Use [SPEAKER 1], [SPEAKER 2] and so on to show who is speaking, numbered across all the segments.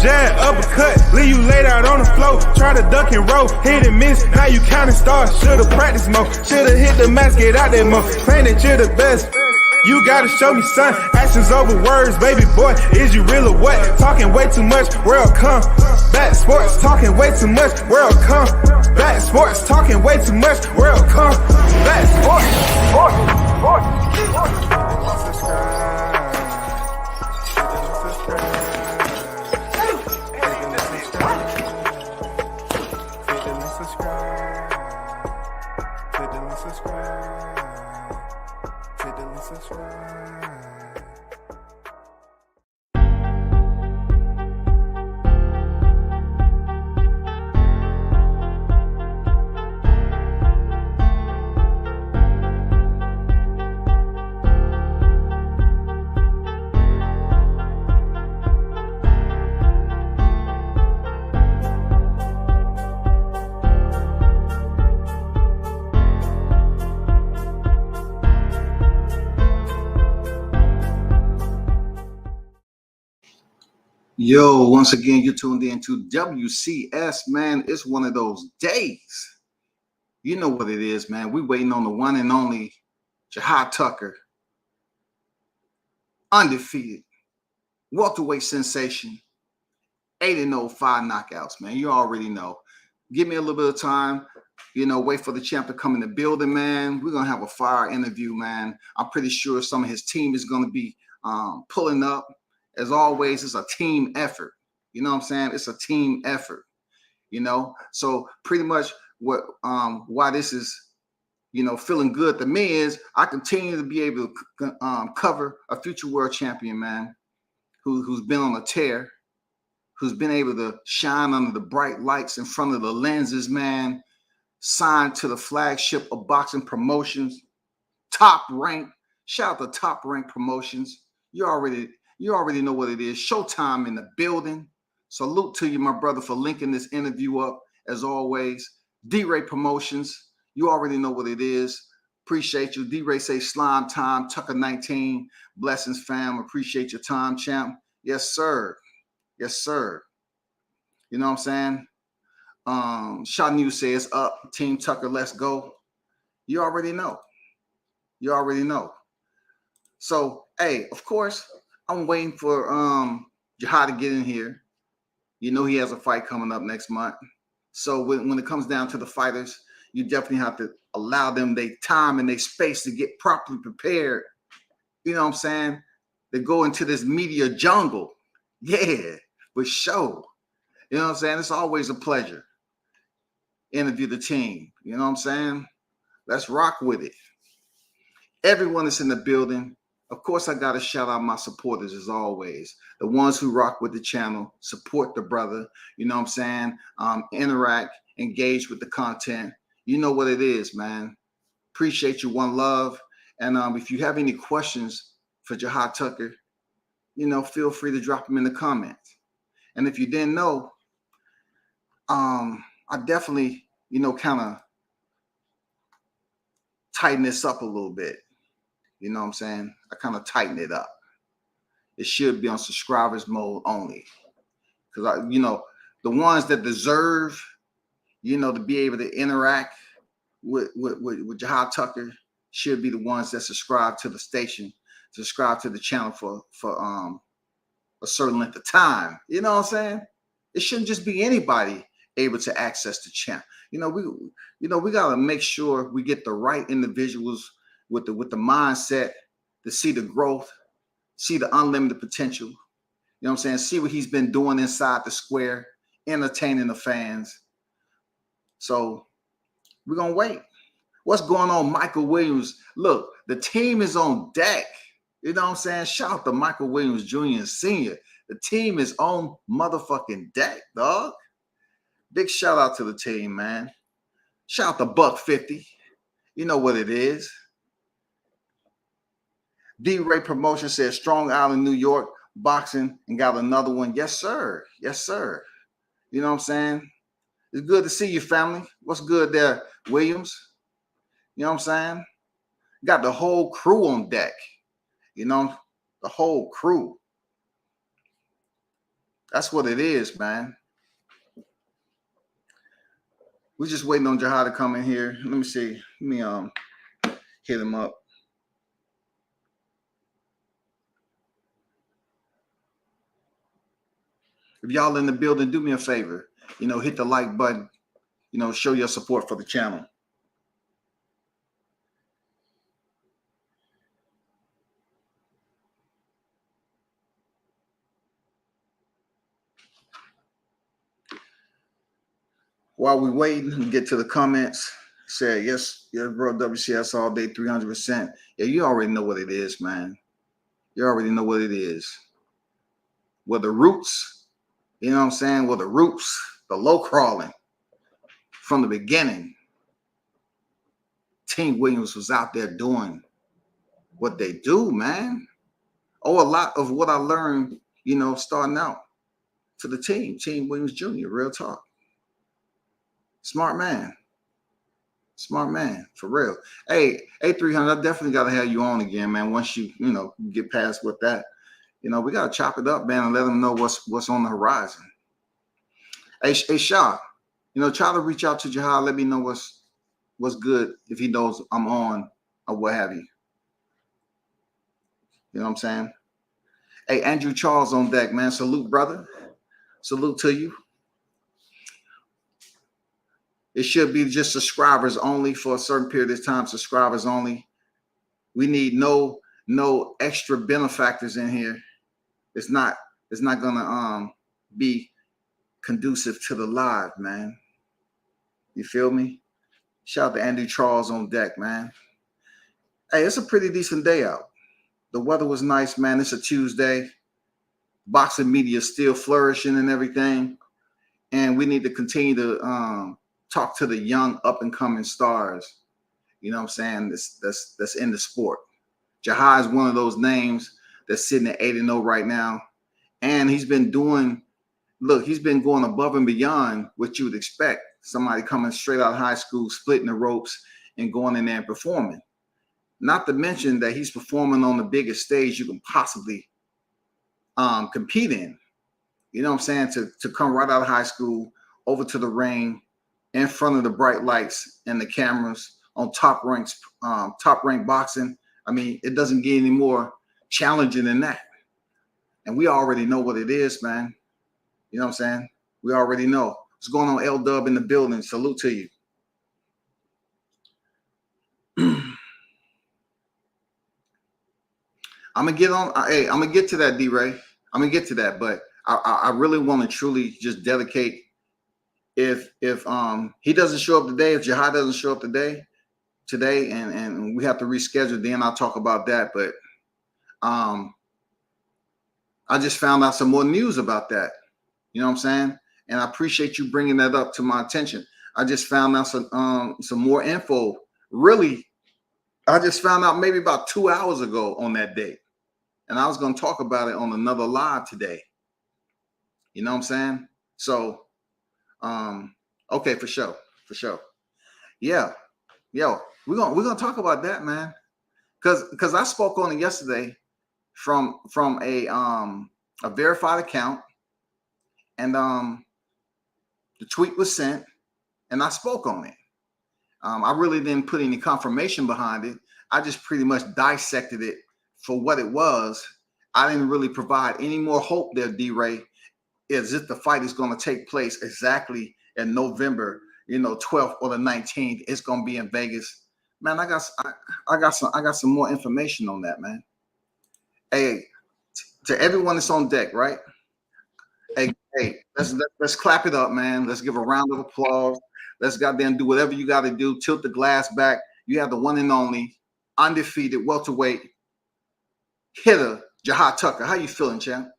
[SPEAKER 1] jab, uppercut, leave you laid out on the floor. Try to duck and roll, hit and miss, now you counting stars. Should've practiced more, should've hit the mask, get out there more. Claim that you're the best. You gotta show me, son. Actions over words, baby boy. Is you real or what? Talking way too much, world come. Back sports, talking way too much, world come. Back sports, talking way too much, world come. Back sports,
[SPEAKER 2] Yo, once again, you're tuned in to WCS, man. It's one of those days. You know what it is, man. We waiting on the one and only Jahi Tucker. Undefeated. Welterweight sensation. 8-0, 5 knockouts, man. You already know. Give me a little bit of time. Wait for the champ to come in the building, man. We're going to have a fire interview, man. I'm pretty sure some of his team is going to be pulling up. As always, it's a team effort. You know what I'm saying? It's a team effort, So pretty much why this is, feeling good to me is I continue to be able to cover a future world champion, man, who's been on a tear, who's been able to shine under the bright lights in front of the lenses, man, signed to the flagship of boxing promotions, Top Rank. Shout out to Top Rank Promotions. You already know what it is. Showtime in the building. Salute to you, my brother, for linking this interview up, as always. D-Ray Promotions. You already know what it is. Appreciate you. D-Ray say slime time. Tucker 19. Blessings, fam. Appreciate your time, champ. Yes, sir. Yes, sir. You know what I'm saying? Shaw News says up. Team Tucker, let's go. You already know. You already know. So, hey, of course, I'm waiting for Jahi to get in here. He has a fight coming up next month. So when it comes down to the fighters, you definitely have to allow them their time and their space to get properly prepared. You know what I'm saying? They go into this media jungle. Yeah, for sure. You know what I'm saying? It's always a pleasure. Interview the team. You know what I'm saying? Let's rock with it. Everyone that's in the building. Of course, I got to shout out my supporters as always. The ones who rock with the channel, support the brother. You know what I'm saying? Interact, engage with the content. You know what it is, man. Appreciate you. One love. And if you have any questions for Jahi Tucker, feel free to drop them in the comments. And if you didn't know, I definitely, kind of tighten this up a little bit. You know what I'm saying? I kind of tighten it up. It should be on subscribers mode only. Because, the ones that deserve, to be able to interact with Jahi Tucker should be the ones that subscribe to the station, subscribe to the channel for a certain length of time. You know what I'm saying? It shouldn't just be anybody able to access the channel. We got to make sure we get the right individuals with the mindset to see the growth, see the unlimited potential. You know what I'm saying? See what he's been doing inside the square, entertaining the fans. So we're going to wait. What's going on, Michael Williams? Look, the team is on deck. You know what I'm saying? Shout out to Michael Williams Jr. and Sr. The team is on motherfucking deck, dog. Big shout out to the team, man. Shout out to Buck 50. You know what it is. D-Ray Promotion says Strong Island, New York, boxing, and got another one. Yes, sir. Yes, sir. You know what I'm saying? It's good to see you, family. What's good there, Williams? You know what I'm saying? Got the whole crew on deck. The whole crew. That's what it is, man. We're just waiting on Jahi to come in here. Let me see. Let me hit him up. If y'all in the building, do me a favor. Hit the like button. Show your support for the channel. While we waiting and get to the comments, say yes, bro, WCS all day, 300%. Yeah, you already know what it is, man. You already know what it is. Well, the roots, you know what I'm saying? Well, the roots, the low crawling from the beginning. Team Williams was out there doing what they do, man. Oh, a lot of what I learned, starting out to the Team Williams Jr., real talk. Smart man, for real. Hey, A300, I definitely got to have you on again, man. Once you get past with that, we got to chop it up, man, and let them know what's on the horizon. Hey, Shah, try to reach out to Jahi. Let me know what's good if he knows I'm on or what have you. You know what I'm saying? Hey, Andrew Charles on deck, man. Salute, brother. Salute to you. It should be just subscribers only for a certain period of time. Subscribers only. We need no extra benefactors in here. It's not gonna be conducive to the live, man. You feel me? Shout out to Andrew Charles on deck, man. Hey, it's a pretty decent day out. The weather was nice, man. It's a Tuesday. Boxing media is still flourishing and everything. And we need to continue to talk to the young up-and-coming stars, you know what I'm saying, that's in the sport. Jahi is one of those names that's sitting at 8-0 right now. And he's been going above and beyond what you would expect. Somebody coming straight out of high school, splitting the ropes and going in there and performing. Not to mention that he's performing on the biggest stage you can possibly compete in. You know what I'm saying? To come right out of high school over to the ring in front of the bright lights and the cameras on top ranked boxing. I mean, it doesn't get any more challenging than that. And we already know what it is, man. You know what I'm saying? We already know. What's going on, L-Dub in the building? Salute to you. I'm gonna get to that, D-Ray. I'm gonna get to that, but I really want to truly just dedicate. If he doesn't show up today, if Jahi doesn't show up today, and we have to reschedule, then I'll talk about that. But I just found out some more news about that. You know what I'm saying? And I appreciate you bringing that up to my attention. I just found out some more info. Really, I just found out maybe about 2 hours ago on that date. And I was going to talk about it on another live today. You know what I'm saying? So, okay, for sure. Yeah. Yo, we're gonna talk about that, man. Cause I spoke on it yesterday from a verified account, and the tweet was sent, and I spoke on it. I really didn't put any confirmation behind it. I just pretty much dissected it for what it was. I didn't really provide any more hope there, D-Ray, as if the fight is going to take place exactly in November, 12th or the 19th. It's going to be in Vegas. Man, I got some more information on that, man. Hey, to everyone that's on deck, right? Hey, let's clap it up, man. Let's give a round of applause. Let's goddamn do whatever you got to do. Tilt the glass back. You have the one and only undefeated welterweight hitter, Jahi Tucker. How you feeling, champ?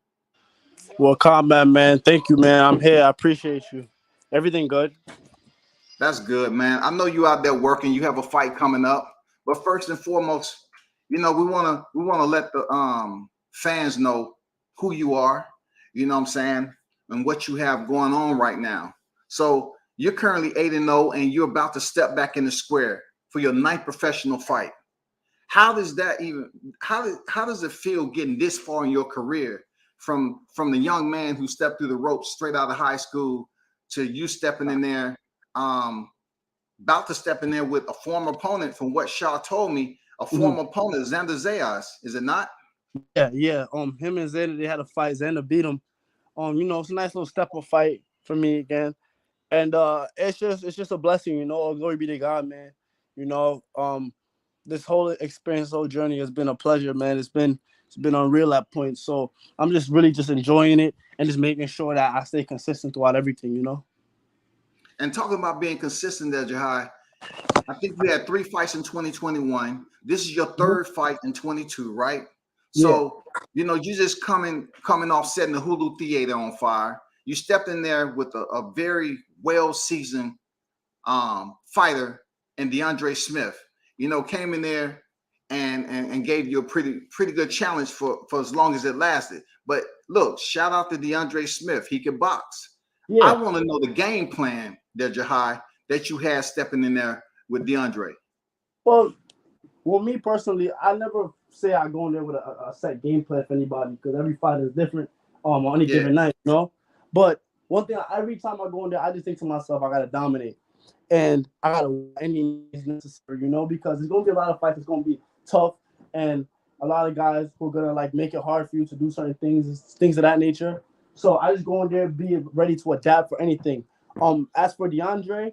[SPEAKER 3] Well, combat, man. Thank you, man. I'm here. I appreciate you. Everything good?
[SPEAKER 2] That's good, man. I know you out there working. You have a fight coming up, but first and foremost, we wanna let the fans know who you are. You know what I'm saying, and what you have going on right now. So you're currently 8-0, and you're about to step back in the square for your 9th professional fight. How does that how does it feel getting this far in your career from the young man who stepped through the ropes straight out of high school to you stepping in there, about to step in there with a former opponent, from what Shaw told me, a former opponent, Xander Zayas, is it not?
[SPEAKER 3] Yeah. Him and Xander, they had a fight. Xander beat him. It's a nice little step up fight for me again. And it's just a blessing, glory be to God, man. This whole experience, whole journey has been a pleasure, man. It's been unreal at points. So I'm just really just enjoying it and just making sure that I stay consistent throughout everything,
[SPEAKER 2] And talking about being consistent there, Jahi, I think you had 3 fights in 2021. This is your third fight in 22, right? So, you just coming off setting the Hulu Theater on fire. You stepped in there with a very well-seasoned fighter in DeAndre Smith. Came in there and gave you a pretty good challenge for as long as it lasted. But look, shout out to DeAndre Smith. He can box.
[SPEAKER 3] Yeah.
[SPEAKER 2] I want to know the game plan there, Jahi, that you had stepping in there with DeAndre.
[SPEAKER 3] Well, me personally, I never say I go in there with a set game plan for anybody because every fight is different on any given night, But one thing, every time I go in there, I just think to myself, I gotta dominate, and I gotta win any means necessary, because there's gonna be a lot of fights. It's gonna be tough, and a lot of guys who are gonna make it hard for you to do certain things of that nature. So I just go in there, be ready to adapt for anything. As for DeAndre,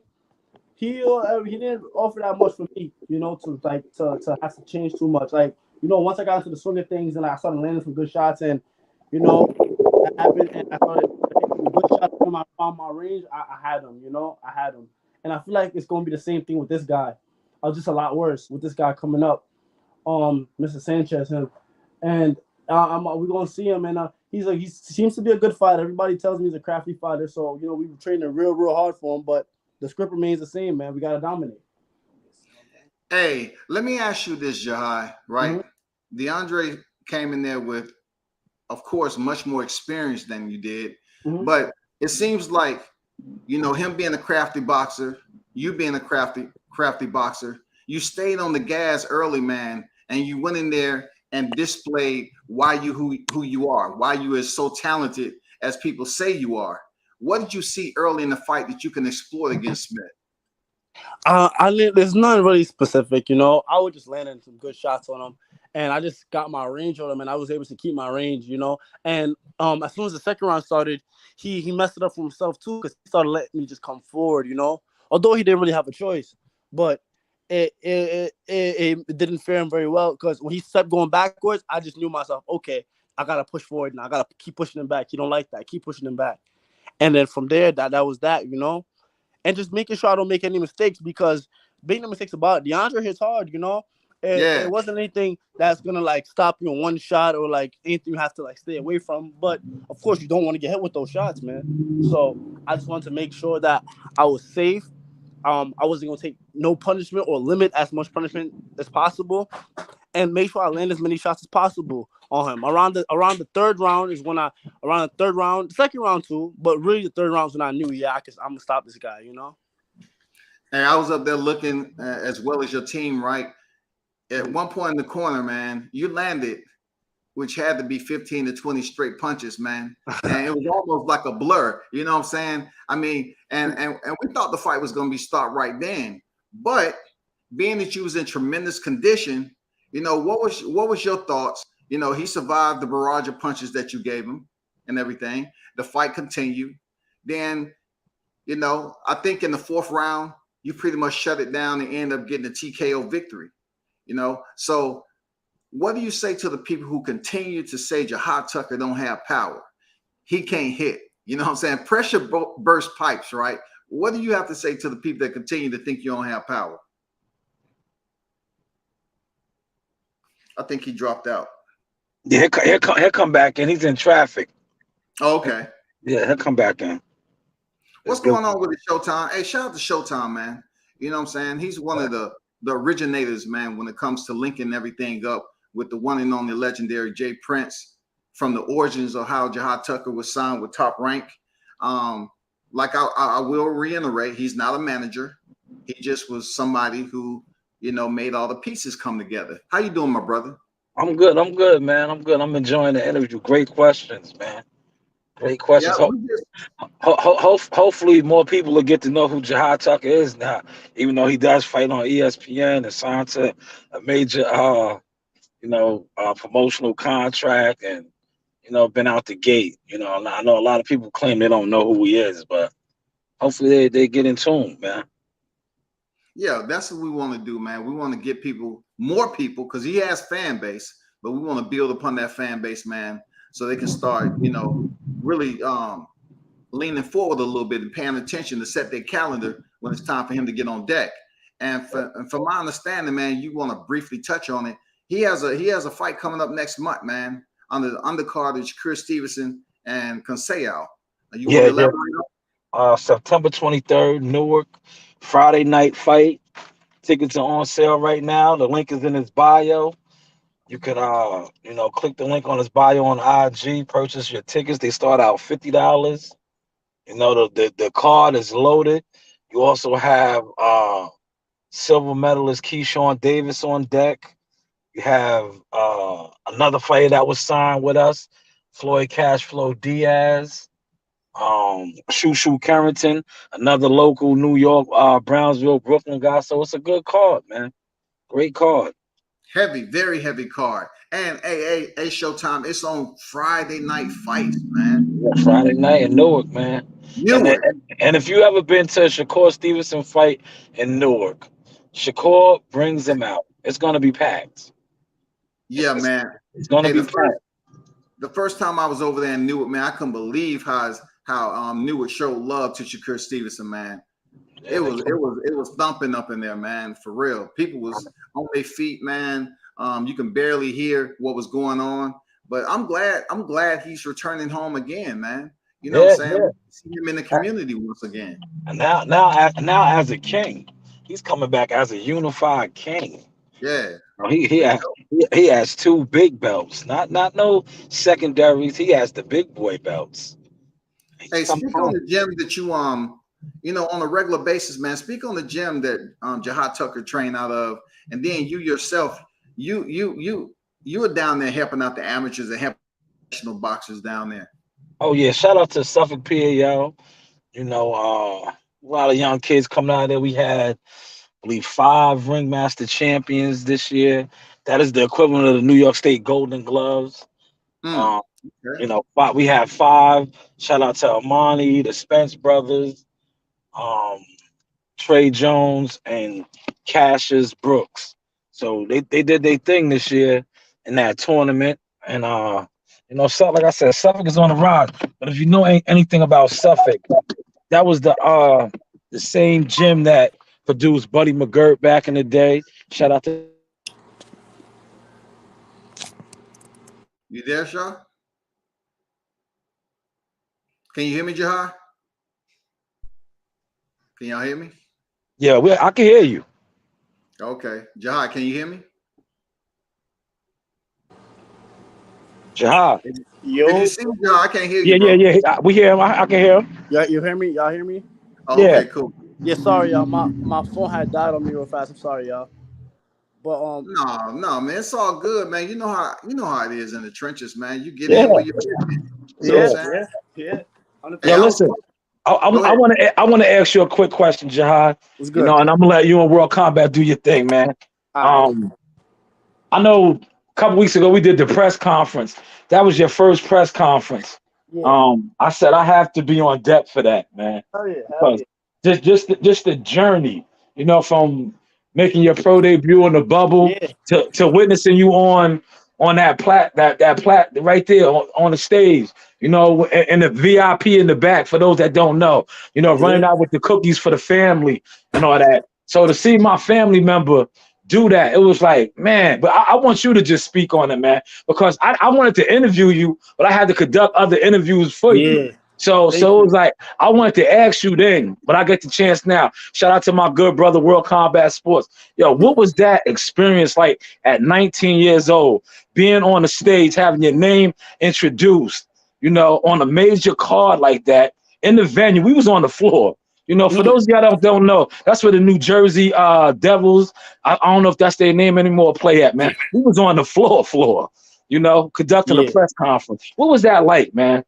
[SPEAKER 3] he didn't offer that much for me, to have to change too much. Once I got into the swing of things and I started landing some good shots, and that happened, and I started hitting good shots when I found my range. I had him, I had him, and I feel like it's gonna be the same thing with this guy. Just a lot worse with this guy coming up, Mr. Sanchez, and we're gonna see him, and he seems to be a good fighter. Everybody tells me he's a crafty fighter, so we were training real hard for him, but the script remains the same, man. We got to dominate.
[SPEAKER 2] Hey, let me ask you this, Jahi, right? DeAndre came in there with, of course, much more experience than you did. But it seems like, him being a crafty boxer, you being a crafty boxer, you stayed on the gas early, man, and you went in there and displayed why you who you are, why you are so talented as people say you are. What did you see early in the fight that you can exploit against Smith?
[SPEAKER 3] There's nothing really specific, I was just landing some good shots on him, and I just got my range on him, and I was able to keep my range, And as soon as the second round started, he messed it up for himself too, because he started letting me just come forward, Although he didn't really have a choice, but it didn't fare him very well, because when he stepped going backwards, I just knew myself, okay, I gotta push forward now. I gotta keep pushing him back. He don't like that. Keep pushing him back. And then from there, that was that, and just making sure I don't make any mistakes, because making mistakes about it. DeAndre hits hard, It wasn't anything that's gonna stop you in one shot or anything you have to stay away from. But of course, you don't want to get hit with those shots, man. So I just wanted to make sure that I was safe. I wasn't gonna take no punishment or limit as much punishment as possible, and make sure I land as many shots as possible on him. Around the third round is when the second round too, but really the third round is when I knew, I'm gonna stop this guy,
[SPEAKER 2] And I was up there looking as well as your team, right? At one point in the corner, man, you landed, which had to be 15 to 20 straight punches, man. And it was almost like a blur, you know what I'm saying? I mean, and we thought the fight was going to be start right then. But being that you was in tremendous condition, what was your thoughts? He survived the barrage of punches that you gave him and everything. The fight continued. Then, I think in the fourth round, you pretty much shut it down and end up getting a TKO victory. So what do you say to the people who continue to say Jahi Tucker don't have power? He can't hit. You know what I'm saying? Pressure burst pipes, right? What do you have to say to the people that continue to think you don't have power? I think he dropped out.
[SPEAKER 4] Yeah, he'll come back in. He's in traffic.
[SPEAKER 2] Oh, okay.
[SPEAKER 4] Yeah, he'll come back in.
[SPEAKER 2] What's going on with the Showtime? Hey, shout out to Showtime, man. You know what I'm saying? He's one of the originators, man, when it comes to linking everything up with the one and only legendary Jay Prince, from the origins of how Jahi Tucker was signed with Top Rank. I will reiterate, he's not a manager. He just was somebody who, made all the pieces come together. How you doing, my brother?
[SPEAKER 4] I'm good. I'm good, man. I'm good. I'm enjoying the interview. Great questions, man. Great
[SPEAKER 2] Yeah,
[SPEAKER 4] questions.
[SPEAKER 2] we just
[SPEAKER 4] Hopefully, more people will get to know who Jahi Tucker is now. Even though he does fight on ESPN and signed to a major, promotional contract, and been out the gate. I know a lot of people claim they don't know who he is, but hopefully they get in tune, man.
[SPEAKER 2] yeah, that's what we want to do, man. We want to get more people, because he has fan base, but we want to build upon that fan base, man, so they can start, really leaning forward a little bit and paying attention to set their calendar when it's time for him to get on deck. And from my understanding, man, you want to briefly touch on it. He has a fight coming up next month, man, on the undercard is Chris Stevenson and Conseil. You want
[SPEAKER 4] Yeah,
[SPEAKER 2] to
[SPEAKER 4] yeah.
[SPEAKER 2] elaborate on?
[SPEAKER 4] September 23rd, Newark, Friday night fight. Tickets are on sale right now. The link is in his bio. You can click the link on his bio on IG, purchase your tickets. They start out $50. The card is loaded. You also have silver medalist Keyshawn Davis on deck. You have another fighter that was signed with us, Floyd Cashflow Diaz, Shushu Carrington, another local New York, Brownsville, Brooklyn guy. So it's a good card, man. Great card.
[SPEAKER 2] Heavy, very heavy card. And hey, Showtime, it's on Friday night fights, man.
[SPEAKER 4] Yeah, Friday night in Newark, man. And
[SPEAKER 2] Newark.
[SPEAKER 4] and if you ever been to a Shakur Stevenson fight in Newark, Shakur brings them out. It's gonna be packed.
[SPEAKER 2] Yeah,
[SPEAKER 4] It's,
[SPEAKER 2] man.
[SPEAKER 4] it's gonna
[SPEAKER 2] Hey,
[SPEAKER 4] be packed.
[SPEAKER 2] the first time I was over there in Newark, man, I couldn't believe how Newark showed love to Shakur Stevenson, man.
[SPEAKER 4] Yeah,
[SPEAKER 2] It was thumping up in there, man, for real. People was on their feet, man. You can barely hear what was going on. But I'm glad he's returning home again, man. You know what I'm saying?
[SPEAKER 4] yeah.
[SPEAKER 2] See him in the community once again.
[SPEAKER 4] And now as a king, he's coming back as a unified king.
[SPEAKER 2] Yeah,
[SPEAKER 4] He
[SPEAKER 2] for
[SPEAKER 4] has
[SPEAKER 2] sure.
[SPEAKER 4] he has two big belts, not no secondaries. He has the big boy belts. He's
[SPEAKER 2] Hey,
[SPEAKER 4] coming
[SPEAKER 2] speak on
[SPEAKER 4] home.
[SPEAKER 2] the gym that you on a regular basis, man. Speak on the gym that Jahi Tucker trained out of, and then you yourself, you were down there helping out the amateurs and helping professional boxers down there.
[SPEAKER 4] Oh yeah, shout out to Suffolk PAL. A lot of young kids coming out of there. We had, I believe, 5 ringmaster champions this year. That is the equivalent of the New York State Golden Gloves.
[SPEAKER 2] Mm,
[SPEAKER 4] Um,
[SPEAKER 2] okay.
[SPEAKER 4] we had 5. Shout out to Amani, the Spence brothers, um, Trey Jones, and Cassius Brooks. So they did their thing this year in that tournament. And like I said, Suffolk is on the rise. But if you know anything about Suffolk, that was the same gym that produced Buddy McGirt back in the day. Shout out to
[SPEAKER 2] You there, Shaw? Can you hear me, Jahi? Can y'all hear me?
[SPEAKER 4] yeah, I can hear you.
[SPEAKER 2] Okay, Jahi, can you hear me?
[SPEAKER 4] Jahad.
[SPEAKER 2] If
[SPEAKER 3] Yo,
[SPEAKER 2] you see me, Jahi, I can't hear you,
[SPEAKER 4] Yeah,
[SPEAKER 2] bro.
[SPEAKER 4] We hear him. I can hear him.
[SPEAKER 3] yeah, you hear me? Y'all hear me?
[SPEAKER 2] Oh,
[SPEAKER 4] Yeah.
[SPEAKER 2] okay, cool.
[SPEAKER 3] Yeah, sorry, y'all. My phone had died on me real fast. I'm sorry, y'all. But
[SPEAKER 2] No, man, it's all good, man. You know how it is in the trenches, man. You get
[SPEAKER 4] Yeah.
[SPEAKER 2] in where you fit in. You know what
[SPEAKER 3] yeah,
[SPEAKER 2] I'm saying?
[SPEAKER 3] yeah.
[SPEAKER 2] Hey,
[SPEAKER 4] Yo,
[SPEAKER 2] I was
[SPEAKER 4] listen. I
[SPEAKER 2] go ahead.
[SPEAKER 4] want to ask you a quick question, Jahad.
[SPEAKER 3] It's good.
[SPEAKER 4] And I'm gonna let you and World Combat do your thing, man.
[SPEAKER 3] All right.
[SPEAKER 4] Um, I know a couple weeks ago we did the press conference. That was your first press conference.
[SPEAKER 3] Yeah.
[SPEAKER 4] I said I have to be on deck for that, man.
[SPEAKER 3] Hell yeah. Hell
[SPEAKER 4] Because
[SPEAKER 3] yeah.
[SPEAKER 4] just the journey, from making your pro debut in the bubble
[SPEAKER 3] Yeah.
[SPEAKER 4] to witnessing you on that plat right there on the stage, and the VIP in the back for those that don't know,
[SPEAKER 3] Yeah.
[SPEAKER 4] running out with the cookies for the family and all that. So to see my family member do that, it was like, man, but I want you to just speak on it, man, because I wanted to interview you, but I had to conduct other interviews for you.
[SPEAKER 3] Yeah.
[SPEAKER 4] So
[SPEAKER 3] Thank
[SPEAKER 4] it
[SPEAKER 3] you.
[SPEAKER 4] was like I wanted to ask you then, but I get the chance now. Shout out to my good brother, World Combat Sports. Yo, what was that experience like at 19 years old, being on the stage, having your name introduced, on a major card like that in the venue? We was on the floor. You know, for
[SPEAKER 3] Mm,
[SPEAKER 4] those of y'all that don't know, that's where the New Jersey Devils, I don't know if that's their name anymore, play at, man. We was on the floor, you know, conducting a
[SPEAKER 3] yeah.
[SPEAKER 4] press conference. What was that like, man?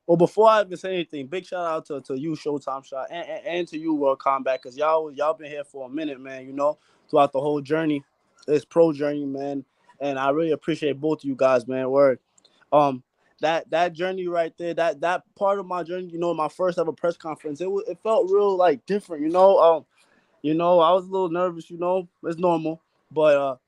[SPEAKER 3] Well, before I even say anything, big shout out to you, Showtime Shot, and to you, World Combat, because y'all been here for a minute, man. You know, throughout the whole journey, this pro journey, man. And I really appreciate both of you guys, man. Word. Um, that journey right there, that part of my journey, you know, my first ever press conference, it felt real like different, you know. I was a little nervous, you know, it's normal, but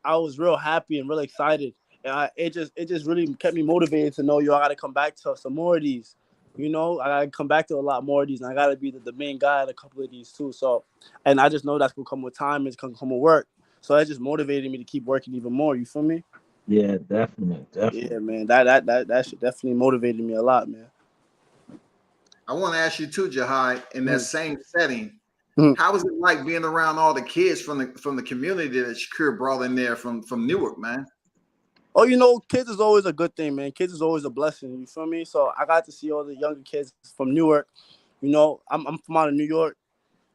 [SPEAKER 3] I was real happy and really excited. And it just really kept me motivated to know, yo, I got to come back to some more of these. You know, I got to come back to a lot more of these, and I got to be the main guy at a couple of these too. So, and I just know that's gonna come with time. It's gonna come with work. So that just motivated me to keep working even more. You feel me?
[SPEAKER 4] Yeah, definitely, definitely.
[SPEAKER 3] Yeah, man. That shit definitely motivated me a lot, man.
[SPEAKER 2] I want to ask you too, Jahi, in that
[SPEAKER 3] Mhm.
[SPEAKER 2] same setting,
[SPEAKER 3] Mhm.
[SPEAKER 2] how was it like being around all the kids from the community that Shakur brought in there from Newark, man?
[SPEAKER 3] Oh, you know, kids is always a good thing, man. Kids is always a blessing. You feel me? So I got to see all the younger kids from Newark. You know, I'm from out of New York.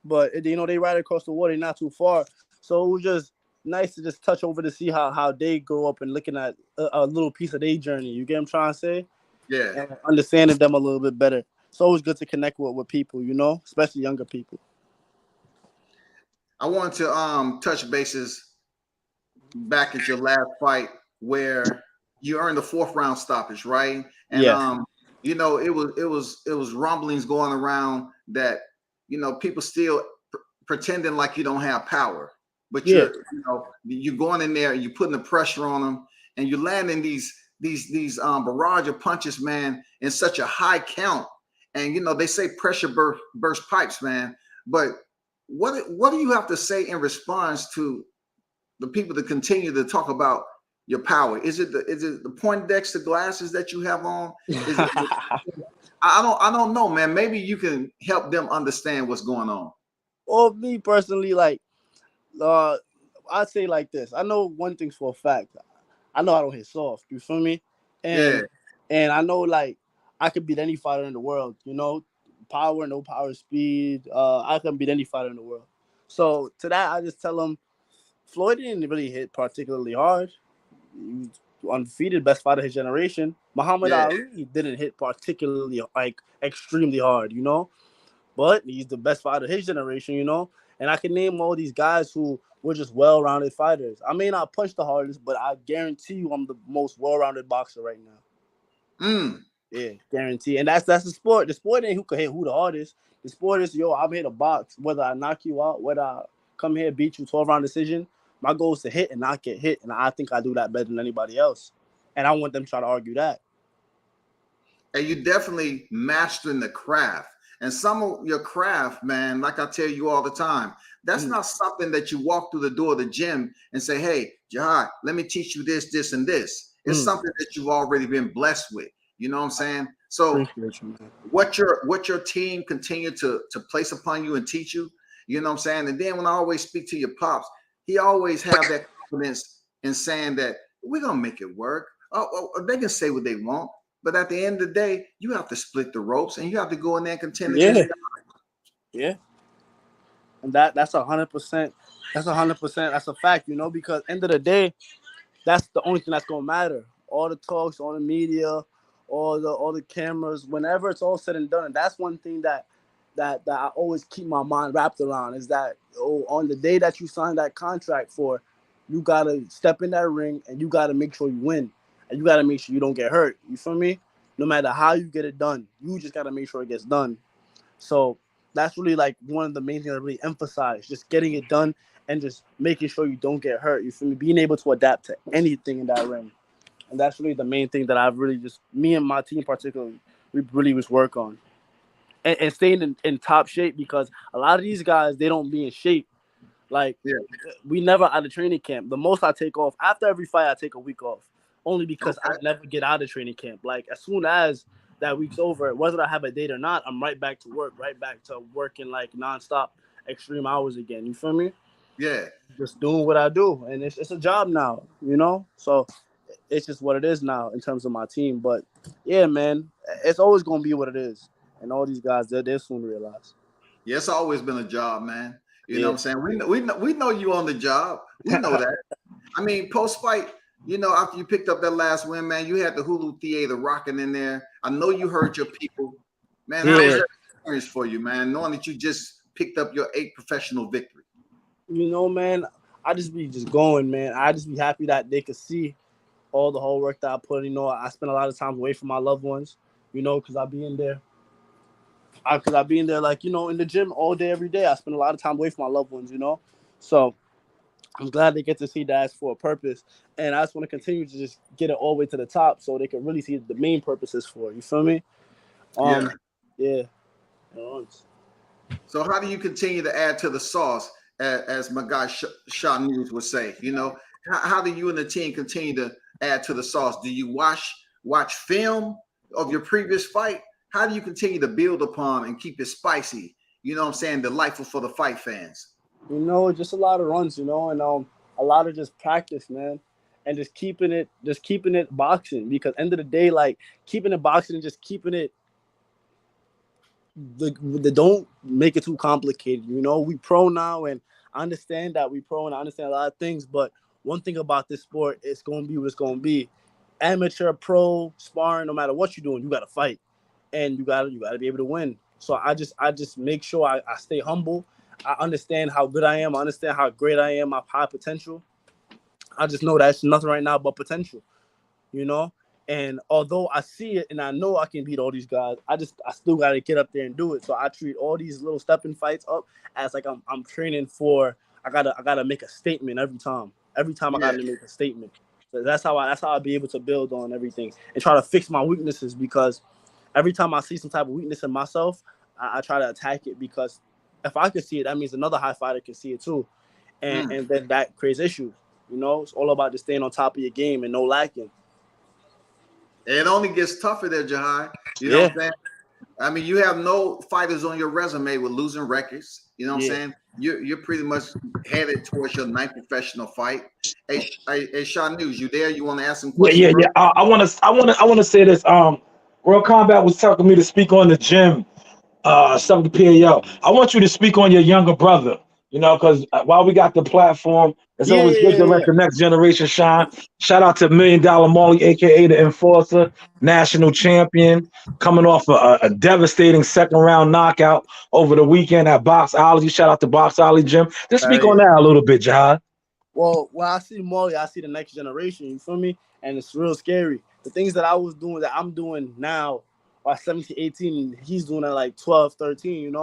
[SPEAKER 3] But you know they right across the water, not too far. So it was just nice to just touch over to see how they grow up and looking at a little piece of their journey. You get what I'm trying to say?
[SPEAKER 2] Yeah.
[SPEAKER 3] And understanding them a little bit better. It's always good to connect with people, you know, especially younger people.
[SPEAKER 2] I want to touch bases back at your last fight where you earned the fourth round stoppage, right? And
[SPEAKER 3] Yeah,
[SPEAKER 2] you know, it was rumblings going around that, you know, people still pretending like you don't have power, but
[SPEAKER 3] yeah,
[SPEAKER 2] you're going in there and you're putting the pressure on them, and you're landing these barrage of punches, man, in such a high count. And you know, they say pressure burst pipes, man. But what do you have to say in response to the people to continue to talk about your power? Is it the Poindexter glasses that you have on? Is it? I don't know, man. Maybe you can help them understand what's going on.
[SPEAKER 3] or me personally, like, uh, I'd say like this. I know one thing's for a fact. I know I don't hit soft. You feel me?
[SPEAKER 2] Yeah,
[SPEAKER 3] And I know like I could beat any fighter in the world. You know, power, no power, speed. I can beat any fighter in the world. So to that, I just tell them Floyd didn't really hit particularly hard. He was undefeated, best fighter of his generation. Muhammad
[SPEAKER 2] yeah.
[SPEAKER 3] Ali didn't hit particularly like extremely hard. You know, but he's the best fighter of his generation. You know, and I can name all these guys who were just well-rounded fighters. I may not punch the hardest, but I guarantee you I'm the most well-rounded boxer right now.
[SPEAKER 2] Mm.
[SPEAKER 3] Yeah, guarantee. And that's the sport. The sport ain't who can hit who the hardest. The sport is, yo, I'm here to box. Whether I knock you out, whether I come here beat you 12 round decision. My goal is to hit and not get hit. And I think I do that better than anybody else. And I want them to try to argue that.
[SPEAKER 2] And you definitely mastering the craft. And some of your craft, man, like I tell you all the time, that's
[SPEAKER 3] Mm,
[SPEAKER 2] not something that you walk through the door of the gym and say, hey, Jihad, let me teach you this, this, and this. It's
[SPEAKER 3] mm.
[SPEAKER 2] something that you've already been blessed with. You know what I'm saying? So
[SPEAKER 3] Appreciate you, man.
[SPEAKER 2] what your team continue to place upon you and teach you, you know what I'm saying? And then when I always speak to your pops, he always have that confidence in saying that we're gonna make it work. They can say what they want, but at the end of the day, you have to split the ropes and you have to go in there and contend against
[SPEAKER 3] Yeah,
[SPEAKER 2] God.
[SPEAKER 3] yeah. And that's 100%. That's 100%. That's a fact, you know, because end of the day, that's the only thing that's gonna matter. All the talks, all the media, all the cameras, whenever it's all said and done, and that's one thing that I always keep my mind wrapped around is that, oh, on the day that you sign that contract for, you gotta step in that ring and you gotta make sure you win, and you gotta make sure you don't get hurt. You feel me? No matter how you get it done, you just gotta make sure it gets done. So that's really like one of the main things I really emphasize, just getting it done and just making sure you don't get hurt. You feel me? Being able to adapt to anything in that ring. And that's really the main thing that I've really just, me and my team particularly, we really was work on. And staying in top shape, because a lot of these guys, they don't be in shape. Like,
[SPEAKER 2] Yeah.
[SPEAKER 3] we never out of training camp. The most I take off, after every fight, I take a week off. Only because I
[SPEAKER 2] Okay.
[SPEAKER 3] never get out of training camp. Like, as soon as that week's over, whether I have a date or not, I'm right back to work, right back to working like nonstop, extreme hours again. You feel me?
[SPEAKER 2] Yeah.
[SPEAKER 3] Just doing what I do. And it's a job now, you know? So it's just what it is now in terms of my team. But yeah, man, it's always going to be what it is. And all these guys, they'll soon realize.
[SPEAKER 2] Yeah, it's always been a job, man. You know
[SPEAKER 3] Yeah.
[SPEAKER 2] what I'm saying? We know you on the job. We know that. I mean, post fight, after you picked up that last win, man, you had the Hulu Theater rocking in there. I know you heard your people. Man, how was
[SPEAKER 3] Yeah.
[SPEAKER 2] that experience for you, man? Knowing that you just picked up your 8th professional victory.
[SPEAKER 3] Man, I just be just going, man. I just be happy that they could see all the whole work that I put. I spend a lot of time away from my loved ones, because I be in there. Because I be in there, like, in the gym all day, every day. I spend a lot of time away from my loved ones. So I'm glad they get to see that for a purpose. And I just want to continue to just get it all the way to the top so they can really see the main purposes for it. You feel me?
[SPEAKER 2] Yeah.
[SPEAKER 3] Yeah.
[SPEAKER 2] So how do you continue to add to the sauce, as my guy Shaw News would say? How do you and the team continue to add to the sauce? Do you watch film of your previous fight? How do you continue to build upon and keep it spicy? You know what I'm saying? Delightful for the fight fans.
[SPEAKER 3] Just a lot of runs, and a lot of just practice, man. And just keeping it boxing, because end of the day, like, keeping it boxing and just keeping it don't make it too complicated. We pro now, and I understand that we pro, and I understand a lot of things. But one thing about this sport, it's gonna be what it's gonna be. Amateur, pro, sparring, no matter what you're doing, you gotta fight, and you gotta be able to win. So I just make sure I stay humble. I understand how good I am. I understand how great I am. My high potential. I just know that's nothing right now but potential. You know. And although I see it and I know I can beat all these guys, I still got to get up there and do it. So I treat all these little stepping fights up as like I'm training for. I gotta make a statement every time. Every time I gotta make a statement. So that's how I be able to build on everything and try to fix my weaknesses, because every time I see some type of weakness in myself, I try to attack it, because if I could see it, that means another high fighter can see it too, and then that creates issues. It's all about just staying on top of your game and no lacking.
[SPEAKER 2] It only gets tougher there, Jahi. You know what I'm saying? I mean, you have no fighters on your resume with losing records. You know what I'm saying? You're pretty much headed towards your 9th professional fight. Hey, Shaw News, you there? You want to ask some questions?
[SPEAKER 4] Yeah. I want to say this. World Combat was telling me to speak on the gym. Something PAO. I want you to speak on your younger brother. Because while we got the platform, it's always good to let the next generation shine. Shout out to $1 Million Molly, aka the Enforcer, national champion, coming off a devastating 2nd round knockout over the weekend at Boxology. Shout out to Boxology Gym. Just speak on that a little bit, Jahi.
[SPEAKER 3] Well, when I see Molly, I see the next generation. You feel me? And it's real scary. The things that I was doing, that I'm doing now, at 17, 18, he's doing at like 12, 13,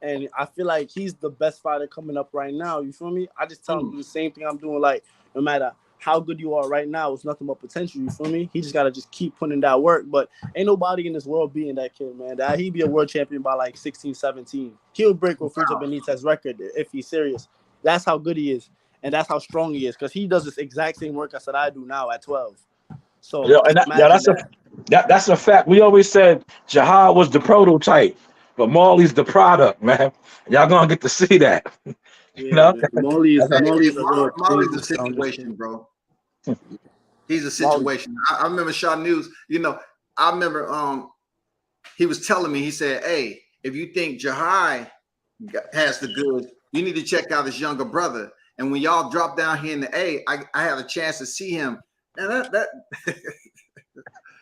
[SPEAKER 3] And I feel like he's the best fighter coming up right now. You feel me? I just tell him the same thing I'm doing. Like, no matter how good you are right now, it's nothing but potential. You feel me? He just got to just keep putting in that work. But ain't nobody in this world beating that kid, man. That he'd be a world champion by like 16, 17. He'll break Rafuja Benitez's record if he's serious. That's how good he is. And that's how strong he is, because he does this exact same work that I do now at 12. So
[SPEAKER 4] that's a fact. We always said Jahi was the prototype, but Marley's the product, man. Y'all gonna get to see that.
[SPEAKER 3] Molly's
[SPEAKER 2] a situation, bro. He's a situation. I remember Shaw News. I remember he was telling me. He said, "Hey, if you think Jahi has the goods, you need to check out his younger brother." And when y'all drop down here in the A, I had a chance to see him. And that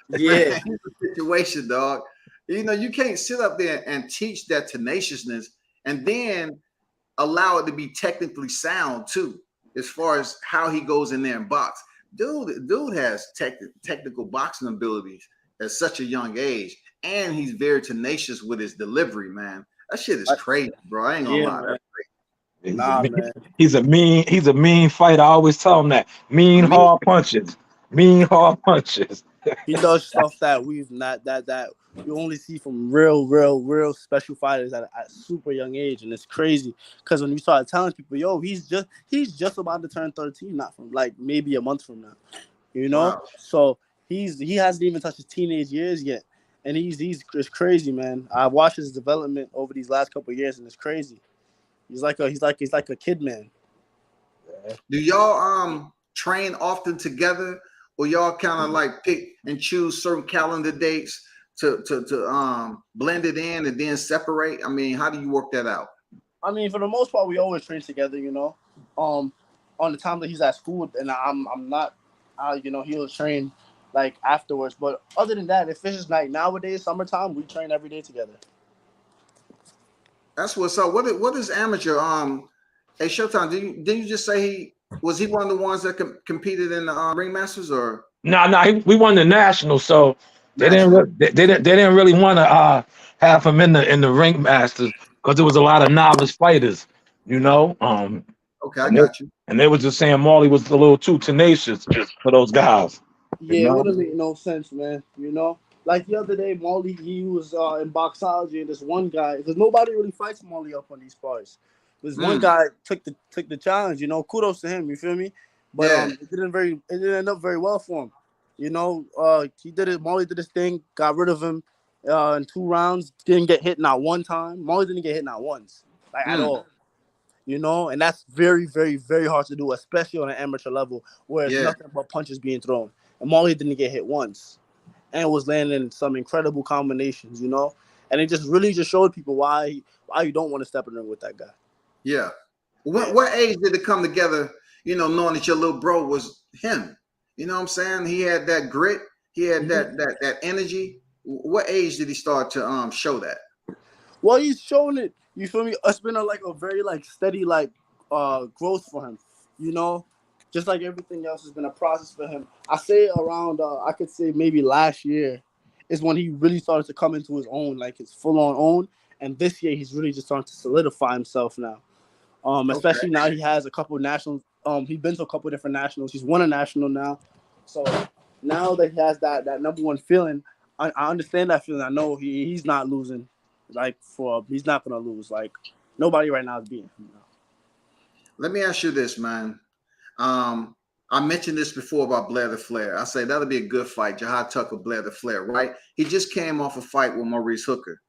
[SPEAKER 2] man, he's a situation, dog. You can't sit up there and teach that tenaciousness and then allow it to be technically sound too, as far as how he goes in there and box. Dude has technical boxing abilities at such a young age, and he's very tenacious with his delivery, man. That shit is crazy, bro. I ain't gonna lie. That's crazy.
[SPEAKER 3] Man.
[SPEAKER 4] He's a mean fighter. I always tell him that. Hard punches. Hard punches.
[SPEAKER 3] He does stuff that we've not that you only see from real special fighters at super young age, and it's crazy because when you start telling people, he's just about to turn 13, not from like maybe a month from now,
[SPEAKER 2] Wow.
[SPEAKER 3] So he hasn't even touched his teenage years yet, and it's crazy, man. I watched his development over these last couple of years, and it's crazy. He's like a kid, man.
[SPEAKER 2] Do y'all train often together, or y'all kind of like pick and choose certain calendar dates to blend it in and then separate? I mean, how do you work that out?
[SPEAKER 3] I mean, for the most part, we always train together. On the time that he's at school, and I'm not, he'll train like afterwards. But other than that, if it's just like nowadays, summertime, we train every day together.
[SPEAKER 2] That's what's up. What is amateur? Hey, Showtime, didn't you just say he one of the ones that competed in the Ringmasters or
[SPEAKER 4] No, we won the national, so
[SPEAKER 2] national?
[SPEAKER 4] they didn't really want to have him in the ring masters because there was a lot of novice fighters, you know.
[SPEAKER 2] Okay, I
[SPEAKER 4] And they,
[SPEAKER 2] got you.
[SPEAKER 4] and they was just saying Marley was a little too tenacious for those guys, you
[SPEAKER 3] Yeah, it
[SPEAKER 4] know.
[SPEAKER 3] wouldn't make no sense, man. Like the other day, Molly, he was in boxology, and this one guy, because nobody really fights Molly up on these parts. This one
[SPEAKER 2] Mm,
[SPEAKER 3] guy took the challenge. Kudos to him. You feel me? But
[SPEAKER 2] yeah,
[SPEAKER 3] it didn't end up very well for him. He did it. Molly did his thing, got rid of him in 2 rounds. Didn't get hit not one time. Molly didn't get hit not once, like at
[SPEAKER 2] mm,
[SPEAKER 3] all. And that's very, very, very hard to do, especially on an amateur level where it's
[SPEAKER 2] yeah,
[SPEAKER 3] nothing but punches being thrown. And Molly didn't get hit once and was landing some incredible combinations. And it just really just showed people why you don't want to step in there with that guy.
[SPEAKER 2] yeah.
[SPEAKER 3] Yeah.
[SPEAKER 2] What age did it come together? Knowing that your little bro was him. You know what I'm saying? He had that grit. He had
[SPEAKER 3] Mhm.
[SPEAKER 2] that energy. What age did he start to show that?
[SPEAKER 3] Well, he's showing it. You feel me? It's been a very steady growth for him. You know, just like everything else has been a process for him. I say around I could say maybe last year is when he really started to come into his own, like his full on own. And this year he's really just starting to solidify himself now.
[SPEAKER 2] Okay.
[SPEAKER 3] Especially now he has a couple of nationals. He's been to a couple of different nationals. He's won a national now. So now that he has that number one feeling, I understand that feeling. I know he's not losing. He's not gonna lose. Like nobody right now is beating him.
[SPEAKER 2] Let me ask you this, man. I mentioned this before about Blair the Flair. I say that'll be a good fight. Jahi Tucker, Blair the Flair, right? He just came off a fight with Maurice Hooker.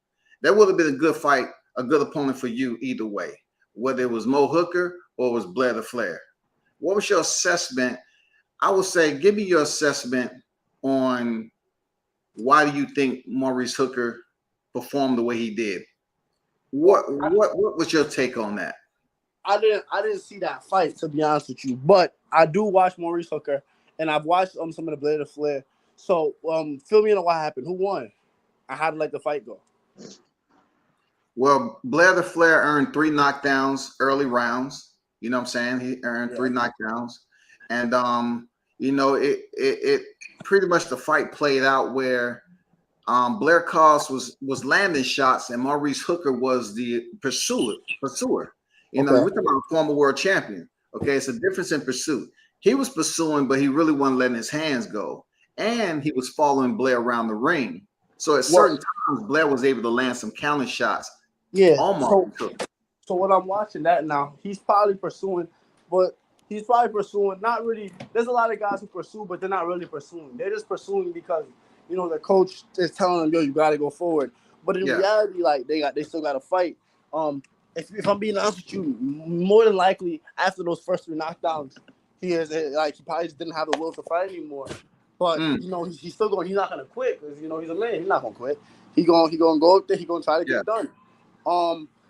[SPEAKER 2] That would have been a good fight, a good opponent for you either way, whether it was Mo Hooker or it was Blair the Flair. What was your assessment? I would say, give me your assessment on why do you think Maurice Hooker performed the way he did?
[SPEAKER 3] Well,
[SPEAKER 2] What was your take on that?
[SPEAKER 3] I didn't see that fight, to be honest with you, but I do watch Maurice Hooker, and I've watched some of the Blade of Flair. So fill me in on what happened. Who won? And how did the fight go?
[SPEAKER 2] Well, Blair the Flair earned 3 knockdowns early rounds. You know what I'm saying? He earned
[SPEAKER 3] Yeah.
[SPEAKER 2] 3 knockdowns. And it pretty much the fight played out where Blair Koss was landing shots and Maurice Hooker was the pursuer. We're
[SPEAKER 3] Okay.
[SPEAKER 2] talking about a former world champion. Okay, it's a difference in pursuit. He was pursuing, but he really wasn't letting his hands go. And he was following Blair around the ring. So at
[SPEAKER 3] Well,
[SPEAKER 2] certain times, Blair was able to land some counter shots
[SPEAKER 3] yeah.
[SPEAKER 2] on
[SPEAKER 3] So
[SPEAKER 2] Maurice Hooker.
[SPEAKER 3] So what I'm watching that now, he's probably pursuing, but he's probably pursuing not really. There's a lot of guys who pursue, but they're not really pursuing. They're just pursuing because the coach is telling them, "Yo, you got to go forward." But in
[SPEAKER 2] Yeah.
[SPEAKER 3] reality, they still got to fight. If I'm being honest with you, more than likely after those first 3 knockdowns, he probably just didn't have the will to fight anymore. But
[SPEAKER 2] Mm,
[SPEAKER 3] he's still going. He's not gonna quit because he's a man. He's not gonna quit. He gonna go up there. He gonna try to get
[SPEAKER 2] yeah.
[SPEAKER 3] it done.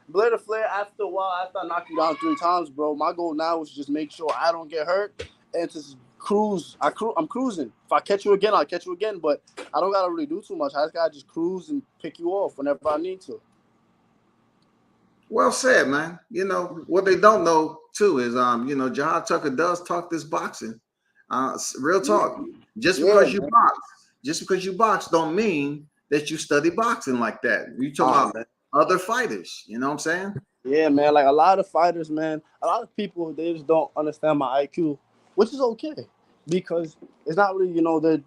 [SPEAKER 3] Blair the Flair, after a while, after I knock you down 3 times, bro, my goal now is just make sure I don't get hurt and just cruise. I'm cruising. If I catch you again, I'll catch you again. But I don't gotta really do too much. I just gotta just cruise and pick you off whenever I need to.
[SPEAKER 2] Well said, man. What they don't know too is Jahi Tucker does talk this boxing. Real talk. Just
[SPEAKER 3] Yeah,
[SPEAKER 2] because you
[SPEAKER 3] man.
[SPEAKER 2] box don't mean that you study boxing like that. You talking about
[SPEAKER 3] Man.
[SPEAKER 2] other fighters, you know what I'm saying?
[SPEAKER 3] Yeah, man. Like a lot of fighters, man. A lot of people they just don't understand my IQ, which is okay because it's not really they're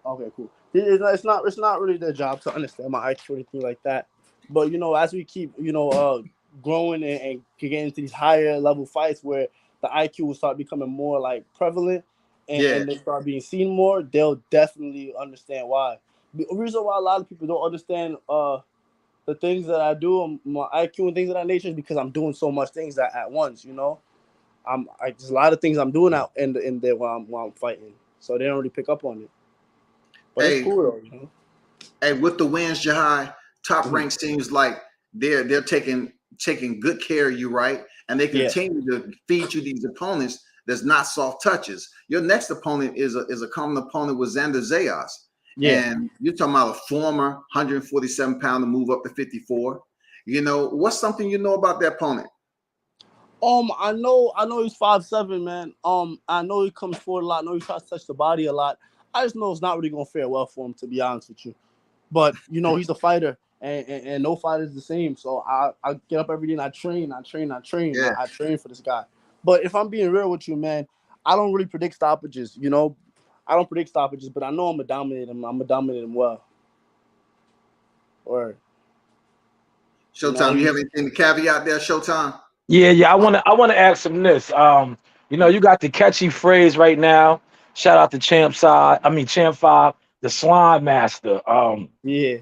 [SPEAKER 3] okay, cool. It's not really their job to understand my IQ or anything like that. But as we keep growing and getting into these higher level fights where the IQ will start becoming more like prevalent
[SPEAKER 2] Yeah.
[SPEAKER 3] and they start being seen more, they'll definitely understand why. The reason why a lot of people don't understand the things that I do, my IQ and things of that nature, is because I'm doing so much things at once. There's a lot of things I'm doing out in there while I'm fighting, so they don't really pick up on it. But it's
[SPEAKER 2] Hey,
[SPEAKER 3] cool though.
[SPEAKER 2] Hey, with the wins, Jahi, Top
[SPEAKER 3] Mhm.
[SPEAKER 2] Rank seems like they're taking good care of you, right? And they
[SPEAKER 3] Yeah,
[SPEAKER 2] continue to feed you these opponents that's not soft touches. Your next opponent is a common opponent with Xander Zayas.
[SPEAKER 3] yeah.
[SPEAKER 2] And you're talking about a former 147 pounder move up to 54. What's something you know about that opponent?
[SPEAKER 3] I know he's 5'7", man. I know he comes forward a lot. I know he tries to touch the body a lot. I just know it's not really gonna fare well for him, to be honest with you. But he's a fighter, and no fighter is the same. So I get up every day and I train,
[SPEAKER 2] Yeah.
[SPEAKER 3] I train for this guy. But if I'm being real with you, man, I don't really predict stoppages. I don't predict stoppages, but I know I'm gonna dominate him. I'm gonna dominate him well. Or
[SPEAKER 2] Showtime, you
[SPEAKER 3] he
[SPEAKER 2] have anything to caveat there, Showtime?
[SPEAKER 4] Yeah. I wanna ask him this. You got the catchy phrase right now. Shout out to Champ 5, the slime master.
[SPEAKER 3] yeah,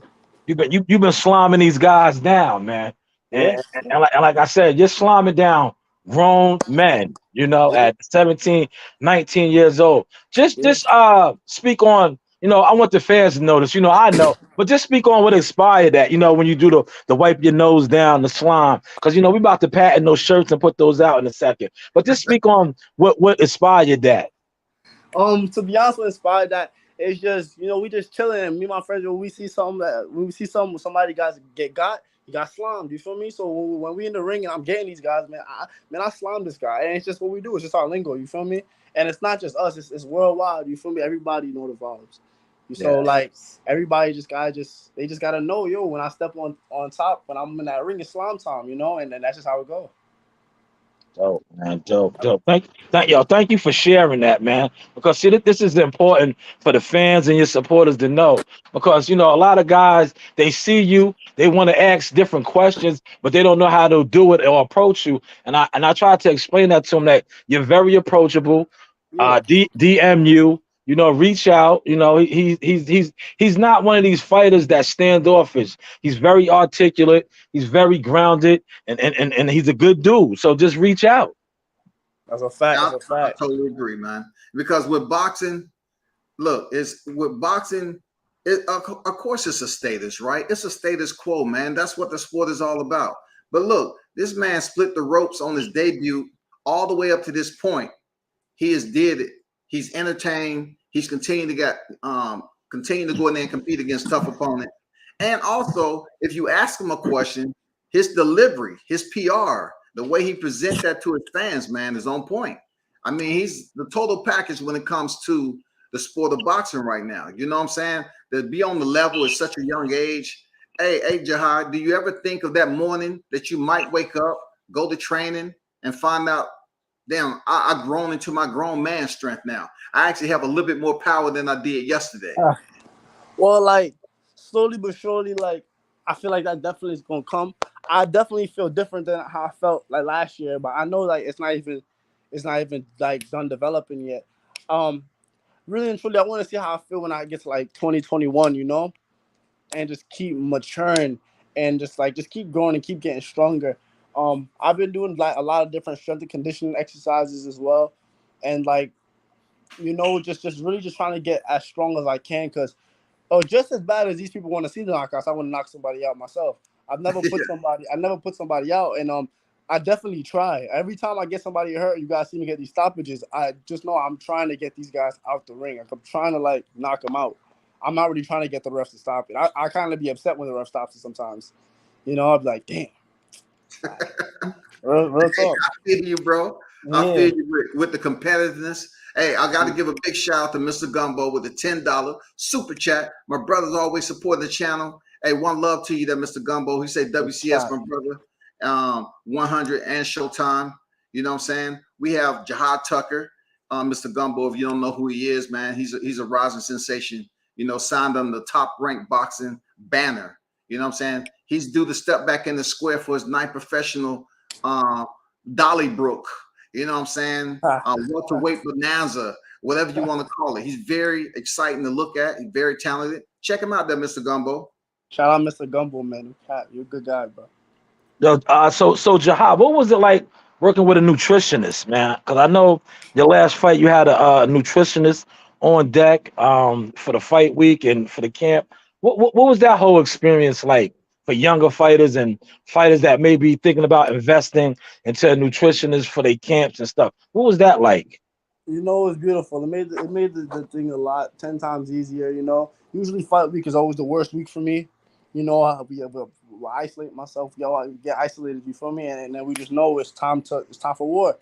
[SPEAKER 4] You've been sliming these guys down, man. And,
[SPEAKER 3] yes,
[SPEAKER 4] and like I said, you're sliming down grown men,
[SPEAKER 2] Yeah.
[SPEAKER 4] at 17, 19 years old. Just
[SPEAKER 3] yeah.
[SPEAKER 4] just speak on, I want the fans to know this, I know, but just speak on what inspired that, when you do the wipe your nose down, the slime. Because we about to patent those shirts and put those out in a second. But just speak on what inspired that.
[SPEAKER 3] To be honest, what inspired that it's just we just chilling. And me and my friends, when we see somebody guys he got slimed. You feel me? So when we in the ring and I'm getting these guys, I slimed this guy, and it's just what we do. It's just our lingo. You feel me? And it's not just us. It's worldwide. You feel me? Everybody know the vibes. So
[SPEAKER 4] Yeah.
[SPEAKER 3] like everybody they just gotta know, when I step on top, when I'm in that ring, it's slime time. And then that's just how it goes.
[SPEAKER 4] Dope, man. Dope. Thank you for sharing that, man. Because see, this is important for the fans and your supporters to know. Because a lot of guys they see you, they want to ask different questions, but they don't know how to do it or approach you. And I try to explain that to them that you're very approachable.
[SPEAKER 3] Yeah,
[SPEAKER 4] DM you, reach out. He's not one of these fighters that standoffish. He's very articulate. He's very grounded, and he's a good dude. So just reach out.
[SPEAKER 3] that's a fact.
[SPEAKER 2] I,
[SPEAKER 3] That's a
[SPEAKER 2] I
[SPEAKER 3] fact.
[SPEAKER 2] totally agree, man. Because with boxing, look, it's with boxing. Of course, it's a status, right? It's a status quo, man. That's what the sport is all about. But look, this man split the ropes on his debut all the way up to this point. He has did it. He's entertained. He's continuing to go in there and compete against tough opponents. And also, if you ask him a question, his delivery, his PR, the way he presents that to his fans, man, is on point. I mean, he's the total package when it comes to the sport of boxing right now. You know what I'm saying? To be on the level at such a young age. Hey, Jahad, do you ever think of that morning that you might wake up, go to training, and find out, damn, I've grown into my grown man strength now. I actually have a little bit more power than I did yesterday.
[SPEAKER 3] Well, like slowly but surely, like I feel like that definitely is gonna come. I definitely feel different than how I felt like last year, but I know like it's not even like done developing yet. Um, Really and truly, I want to see how I feel when I get to like 2021, and just keep maturing and just keep growing and keep getting stronger. I've been doing like a lot of different strength and conditioning exercises as well, and like just really just trying to get as strong as I can because just as bad as these people want to see the knockouts, I want to knock somebody out myself. I never put somebody out, and I definitely try. Every time I get somebody hurt, you guys see me get these stoppages. I just know I'm trying to get these guys out the ring. Like, I'm trying to like knock them out. I'm not really trying to get the ref to stop it. I kind of be upset when the ref stops it sometimes. I'd be like, damn. Real
[SPEAKER 2] Hey,
[SPEAKER 3] talk.
[SPEAKER 2] I feel you, bro. I
[SPEAKER 3] Yeah.
[SPEAKER 2] feel you with the competitiveness. Hey, I got to give a big shout out to Mr. Gumbo with the $10 super chat. My brother's always supporting the channel. Hey, one love to you there, Mr. Gumbo. He said WCS, my brother. 100 and Showtime. You know what I'm saying? We have Jahad Tucker, Mr. Gumbo. If you don't know who he is, man, he's a rising sensation. Signed on the top ranked boxing banner. You know what I'm saying? He's due to step back in the square for his ninth professional Dollybrook. You know what I'm saying? Welterweight bonanza, whatever you want to call it. He's very exciting to look at. He's very talented. Check him out there, Mr. Gumbo.
[SPEAKER 3] Shout out Mr. Gumbo, man. You're a good guy, bro.
[SPEAKER 4] So Jahab, what was it like working with a nutritionist, man? Because I know your last fight you had a nutritionist on deck for the fight week and for the camp. What was that whole experience like for younger fighters and fighters that may be thinking about investing into a nutritionist for their camps and stuff? What was that like?
[SPEAKER 3] You know, it's beautiful. It made the thing a lot 10 times easier. You know, usually fight week is always the worst week for me. You know, we isolate myself. Yo, I get isolated. You feel me? And then we just know it's time for war.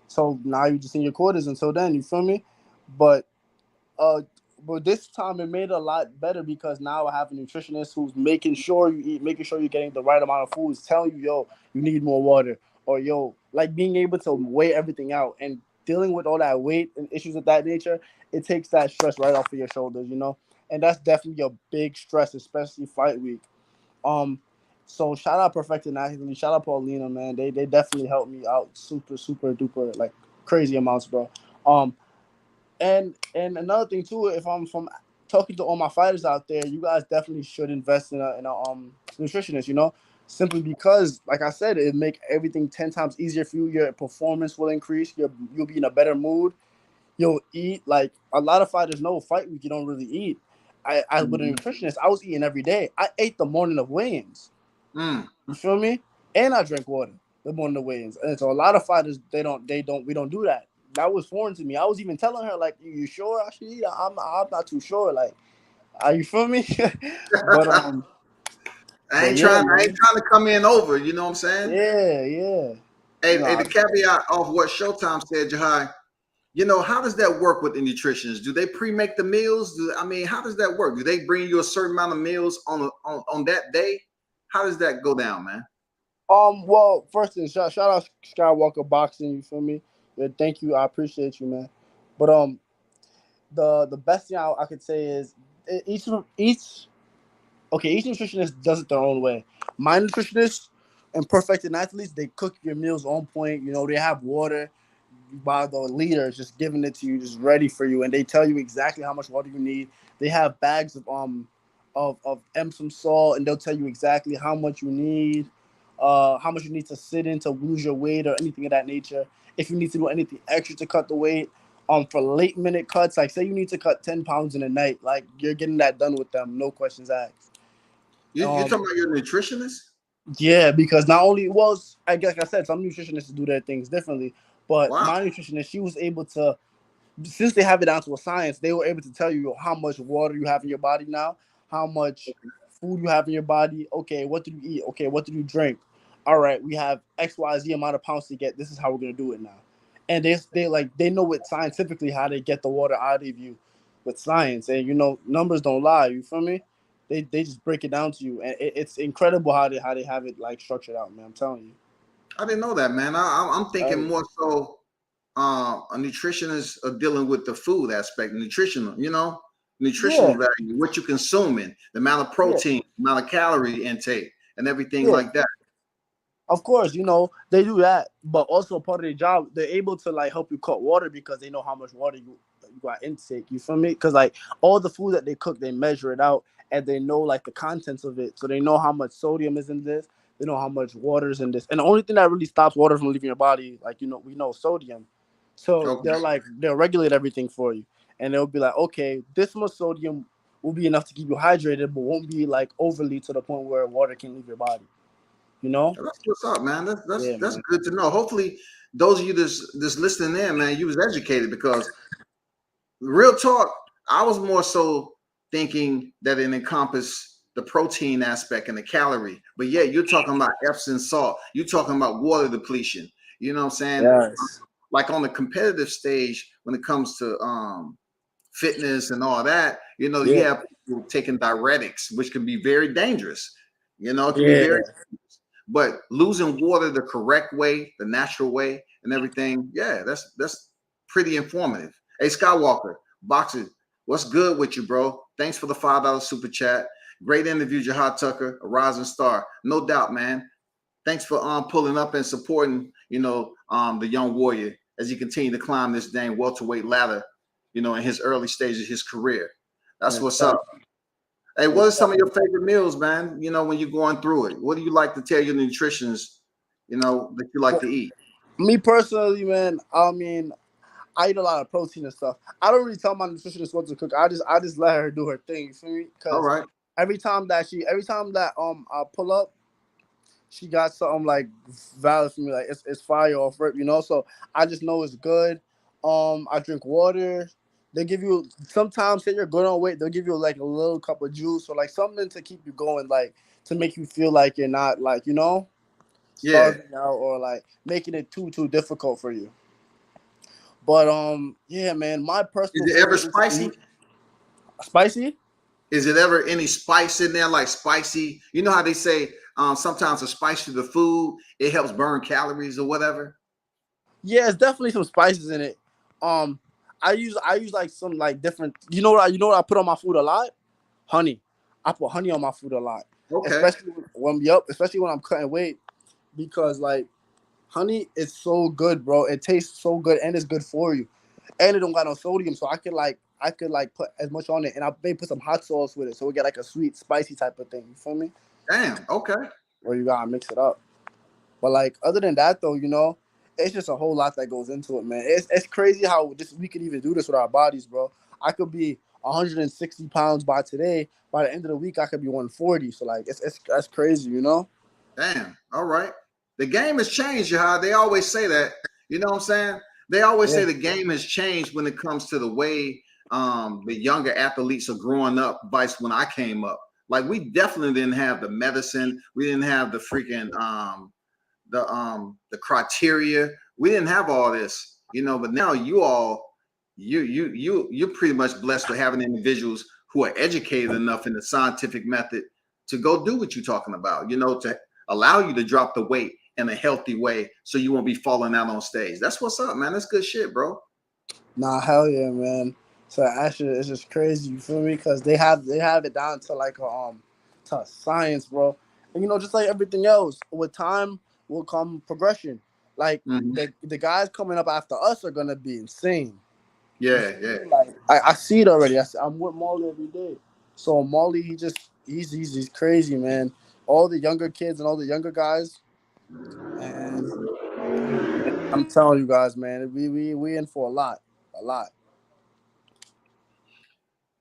[SPEAKER 3] So now you just in your quarters until then. You feel me? But uh, but this time it made it a lot better because now I have a nutritionist who's making sure you eat, making sure you're getting the right amount of foods, telling you, yo, you need more water, or yo, like being able to weigh everything out and dealing with all that weight and issues of that nature. It takes that stress right off of your shoulders, you know, and that's definitely a big stress, especially fight week. Um, so shout out Perfected Athlete, shout out Paulina, man. They definitely helped me out super duper like crazy amounts, bro. Um, and another thing too, if I'm from talking to all my fighters out there, you guys definitely should invest in a nutritionist. You know, simply because, like I said, it make everything 10 times easier for you. Your performance will increase. You'll be in a better mood. You'll eat like a lot of fighters know. Fight week, you don't really eat. I with a
[SPEAKER 2] Mhm.
[SPEAKER 3] nutritionist, I was eating every day. I ate the morning of weigh-ins.
[SPEAKER 2] Mm.
[SPEAKER 3] You feel me? And I drink water the morning of weigh-ins. And so a lot of fighters we don't do that. That was foreign to me. I was even telling her like, "You sure I should eat?" I'm not too sure. Like, are you feel me? but
[SPEAKER 2] I
[SPEAKER 3] but
[SPEAKER 2] ain't
[SPEAKER 3] yeah,
[SPEAKER 2] trying. I ain't
[SPEAKER 3] man.
[SPEAKER 2] trying to come in over. You know what I'm saying?
[SPEAKER 3] Yeah.
[SPEAKER 2] Hey,
[SPEAKER 3] No,
[SPEAKER 2] hey, the caveat of what Showtime said, Jahi. How does that work with the nutritionists? Do they pre-make the meals? How does that work? Do they bring you a certain amount of meals on that day? How does that go down, man?
[SPEAKER 3] well, first thing, shout out Skywalker Boxing. You feel me? Yeah, thank you. I appreciate you, man. But the best thing I could say is each okay, each nutritionist does it their own way. My nutritionist and Perfected Athletes, they cook your meals on point. You know, they have water by the leaders just giving it to you, just ready for you, and they tell you exactly how much water you need. They have bags of Epsom salt, and they'll tell you exactly how much you need to sit in to lose your weight or anything of that nature. If you need to do anything extra to cut the weight, for late minute cuts, like say you need to cut 10 pounds in a night, like you're getting that done with them, no questions asked.
[SPEAKER 2] You're
[SPEAKER 3] Um,
[SPEAKER 2] talking about your nutritionist?
[SPEAKER 3] yeah, because not only was I guess like I said some nutritionists do their things differently, but
[SPEAKER 2] Wow.
[SPEAKER 3] my nutritionist she was able to since they have it down to a science, they were able to tell you how much water you have in your body now, how much food you have in your body. Okay, what did you eat? Okay, what did you drink? All right, we have XYZ amount of pounds to get. This is how we're gonna do it now. And they know it scientifically how they get the water out of you with science. And you know, numbers don't lie, you feel me? They just break it down to you. And it's incredible how they have it like structured out, man. I'm telling you.
[SPEAKER 2] I didn't know that, man. I'm thinking
[SPEAKER 3] Oh,
[SPEAKER 2] more so a nutritionist are dealing with the food aspect, nutritional
[SPEAKER 3] yeah,
[SPEAKER 2] value, what you're consuming, the amount of
[SPEAKER 3] yeah,
[SPEAKER 2] protein, the amount of calorie intake, and everything
[SPEAKER 3] yeah.
[SPEAKER 2] like that.
[SPEAKER 3] Of course, you know, they do that, but also part of their job, they're able to like help you cut water because they know how much water you got intake. You feel me? Because like all the food that they cook, they measure it out and they know like the contents of it. So they know how much sodium is in this, they know how much water is in this. And the only thing that really stops water from leaving your body, like you know, we know sodium. So
[SPEAKER 2] Okay.
[SPEAKER 3] they'll regulate everything for you. And they'll be like, okay, this much sodium will be enough to keep you hydrated, but won't be like overly to the point where water can leave your body. You know?
[SPEAKER 2] That's what's up, man. That's that's
[SPEAKER 3] Yeah,
[SPEAKER 2] that's
[SPEAKER 3] man.
[SPEAKER 2] good to know. Hopefully, those of you that's listening in, man, you was educated because real talk, I was more so thinking that it encompassed the protein aspect and the calorie. But yeah, you're talking about Epsom salt. You're talking about water depletion. You know what I'm saying?
[SPEAKER 3] Yes.
[SPEAKER 2] Like on the competitive stage, when it comes to fitness and all that, you
[SPEAKER 3] Yeah.
[SPEAKER 2] have people taking diuretics, which can be very dangerous. It can be very,
[SPEAKER 3] Yeah.
[SPEAKER 2] but losing water the correct way, the natural way, and everything, yeah, that's pretty informative. Hey, Skywalker, Boxer, what's good with you, bro? Thanks for the $5 super chat. Great interview, Jahad Tucker, a rising star. No doubt, man. Thanks for pulling up and supporting, the young warrior as he continue to climb this dang welterweight ladder, in his early stages of his career. That's
[SPEAKER 3] Yes,
[SPEAKER 2] what's up. Hey, what
[SPEAKER 3] yes,
[SPEAKER 2] are some of your favorite meals, man? When you're going through it, what do you like to tell your nutritionists, that you like
[SPEAKER 3] well,
[SPEAKER 2] to eat?
[SPEAKER 3] me personally, man, I mean, I eat a lot of protein and stuff. I don't really tell my nutritionist what to cook. I just let her do her thing. You feel me?
[SPEAKER 2] All
[SPEAKER 3] Because
[SPEAKER 2] right.
[SPEAKER 3] every time that I pull up, she got something like valid for me. Like it's fire off rip, you know. So I just know it's good. I drink water. They give you sometimes say you're good on weight. They'll give you like a little cup of juice or like something to keep you going, like to make you feel like you're not like
[SPEAKER 2] Yeah.
[SPEAKER 3] starving out or like making it too difficult for you. But yeah, man, my personal
[SPEAKER 2] Is it ever
[SPEAKER 3] favorite is
[SPEAKER 2] spicy?
[SPEAKER 3] spicy.
[SPEAKER 2] Is it ever any spice in there, like spicy? You know how they say sometimes a spice to the food, it helps burn calories or whatever?
[SPEAKER 3] Yeah, it's definitely some spices in it. Um, I use like some like different. You know what I put on my food a lot? Honey. I put honey on my food a lot,
[SPEAKER 2] Okay.
[SPEAKER 3] especially when I'm cutting weight because like honey is so good, bro. It tastes so good and it's good for you, and it don't got no sodium, so I could put as much on it, and I may put some hot sauce with it, so we get like a sweet, spicy type of thing. You feel me?
[SPEAKER 2] Damn. Okay.
[SPEAKER 3] Or you gotta mix it up. But like other than that though, it's just a whole lot that goes into it, man. It's crazy how we could even do this with our bodies, bro. I could be 160 pounds by today. By the end of the week, I could be 140. So like it's that's crazy, you know?
[SPEAKER 2] Damn. All right. The game has changed, Jahi. They always say that. You know what I'm saying? They always say
[SPEAKER 3] Yeah.
[SPEAKER 2] the game has changed when it comes to the way the younger athletes are growing up, vice when I came up. Like we definitely didn't have the medicine. We didn't have the freaking the criteria. We didn't have all this, but now you're pretty much blessed with having individuals who are educated enough in the scientific method to go do what you're talking about, to allow you to drop the weight in a healthy way so you won't be falling out on stage. That's what's up, man. That's good shit, bro.
[SPEAKER 3] Nah, hell yeah, man. So actually, it's just crazy. You feel me? Because they have it down to like to a science, bro. And just like everything else, with time will come progression. Like
[SPEAKER 2] Mhm.
[SPEAKER 3] the guys coming up after us are gonna be insane. You
[SPEAKER 2] Yeah,
[SPEAKER 3] feel
[SPEAKER 2] yeah.
[SPEAKER 3] me? Like I see it already. I'm with Molly every day. So Molly, he's crazy, man. All the younger kids and all the younger guys, and I'm telling you guys, man, we in for a lot.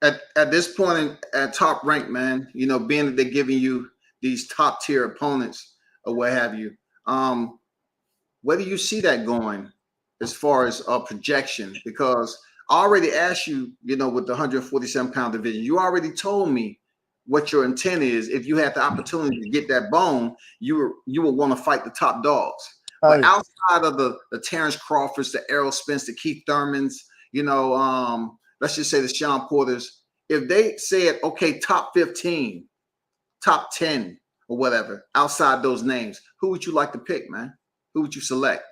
[SPEAKER 2] At this point at top rank, man, being that they're giving you these top tier opponents or what have you, where do you see that going as far as a projection? Because I already asked you, with the 147-pound division, you already told me what your intent is. If you had the opportunity to get that bone, you would want to fight the top dogs. But
[SPEAKER 3] Hey,
[SPEAKER 2] outside of the Terrence Crawfords, the Errol Spence, the Keith Thurmans, let's just say the Sean Porters, if they said, okay, top 15, top 10, or whatever, outside those names, who would you like to pick, man? Who would you select?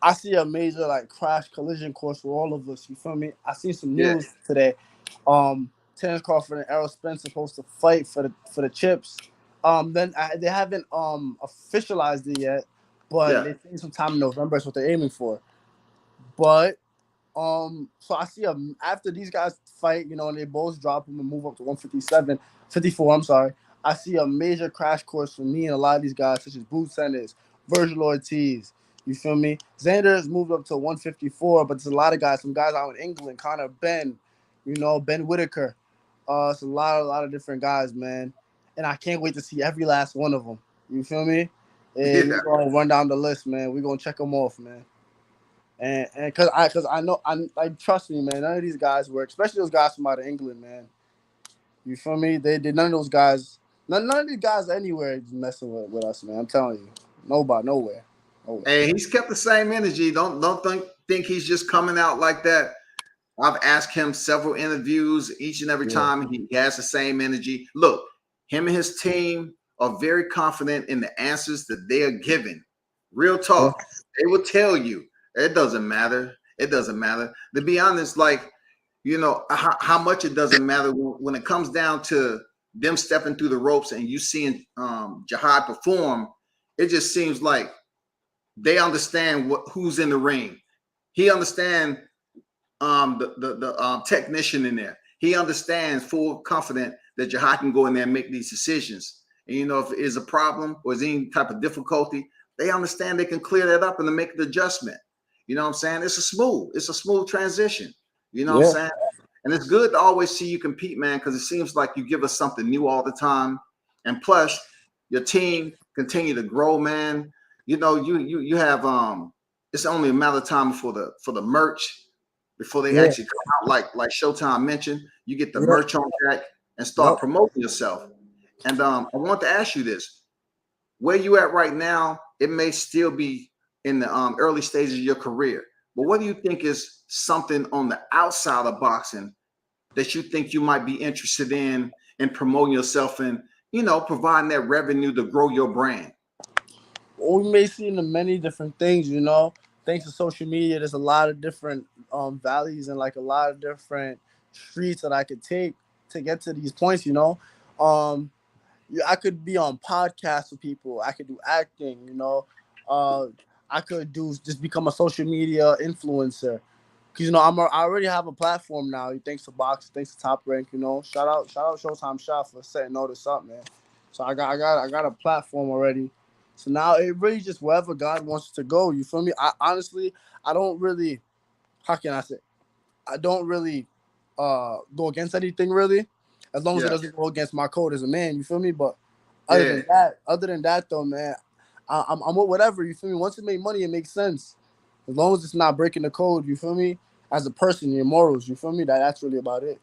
[SPEAKER 3] I see a major like crash collision course for all of us. You feel me? I see some
[SPEAKER 2] Yeah,
[SPEAKER 3] news today. Terrence Crawford and Errol Spence supposed to fight for the chips. Then they haven't officialized it yet, but
[SPEAKER 2] yeah,
[SPEAKER 3] they think sometime in November is what they're aiming for. But so I see after these guys fight, and they both drop them and move up to 157, 54. I'm sorry. I see a major crash course for me and a lot of these guys, such as Boots Sanders, Virgil Ortiz. You feel me? Xander's moved up to 154, but there's a lot of guys. Some guys out in England, Connor Ben, Ben Whitaker. It's a lot of different guys, man. And I can't wait to see every last one of them. You feel me? And
[SPEAKER 2] yeah.
[SPEAKER 3] we're gonna run down the list, man. We're gonna check them off, man. And because I know I like trust me, man. None of these guys work, especially those guys from out of England, man. You feel me? They did none of those guys. None of these guys anywhere is messing with us, man. I'm telling you, nobody, nowhere.
[SPEAKER 2] Hey, he's kept the same energy. Don't think he's just coming out like that. I've asked him several interviews. Each and every
[SPEAKER 3] Yeah,
[SPEAKER 2] time he has the same energy. Look, him and his team are very confident in the answers that they are giving. Real
[SPEAKER 3] yeah.
[SPEAKER 2] talk. They will tell you. It doesn't matter. It doesn't matter. To be honest, like, how much it doesn't matter when it comes down to them stepping through the ropes and you seeing Jahi perform. It just seems like they understand who's in the ring. He understands the technician in there. He understands full confident that Jahi can go in there and make these decisions. And if it is a problem or is any type of difficulty, they understand they can clear that up and to make the adjustment. You know what I'm saying? It's a smooth transition. You know what I'm
[SPEAKER 3] Yeah.
[SPEAKER 2] saying? And it's good to always see you compete, man, because it seems like you give us something new all the time. And plus, your team continue to grow, man. You know, you have it's only a matter of time for the merch, before they
[SPEAKER 3] Yeah,
[SPEAKER 2] actually come out. Like Showtime mentioned, you get the
[SPEAKER 3] yeah,
[SPEAKER 2] merch on deck and start
[SPEAKER 3] yep.
[SPEAKER 2] promoting yourself. And I want to ask you this: where you at right now? It may still be in the early stages of your career, but what do you think is something on the outside of boxing that you think you might be interested in promoting yourself and, providing that revenue to grow your brand?
[SPEAKER 3] We may see in the many different things, Thanks to social media, there's a lot of different valleys and like a lot of different streets that I could take to get to these points. Yeah, I could be on podcasts with people. I could do acting. Uh, I could do just become a social media influencer. Cause I already have a platform now. Thanks to Box, thanks to Top Rank. Shout out Showtime Shot for setting all this up, man. So I got a platform already. So now it really just wherever God wants to go. You feel me? I honestly, I don't really. How can I say? I don't really go against anything really, as long as it
[SPEAKER 2] Yeah,
[SPEAKER 3] doesn't go against my code as a man. You feel me? But
[SPEAKER 2] yeah.
[SPEAKER 3] other than that though, man, I'm with whatever. You feel me? Once it make money, it makes sense. As long as it's not breaking the code. You feel me? As a person, your morals. You feel me? That's really about it.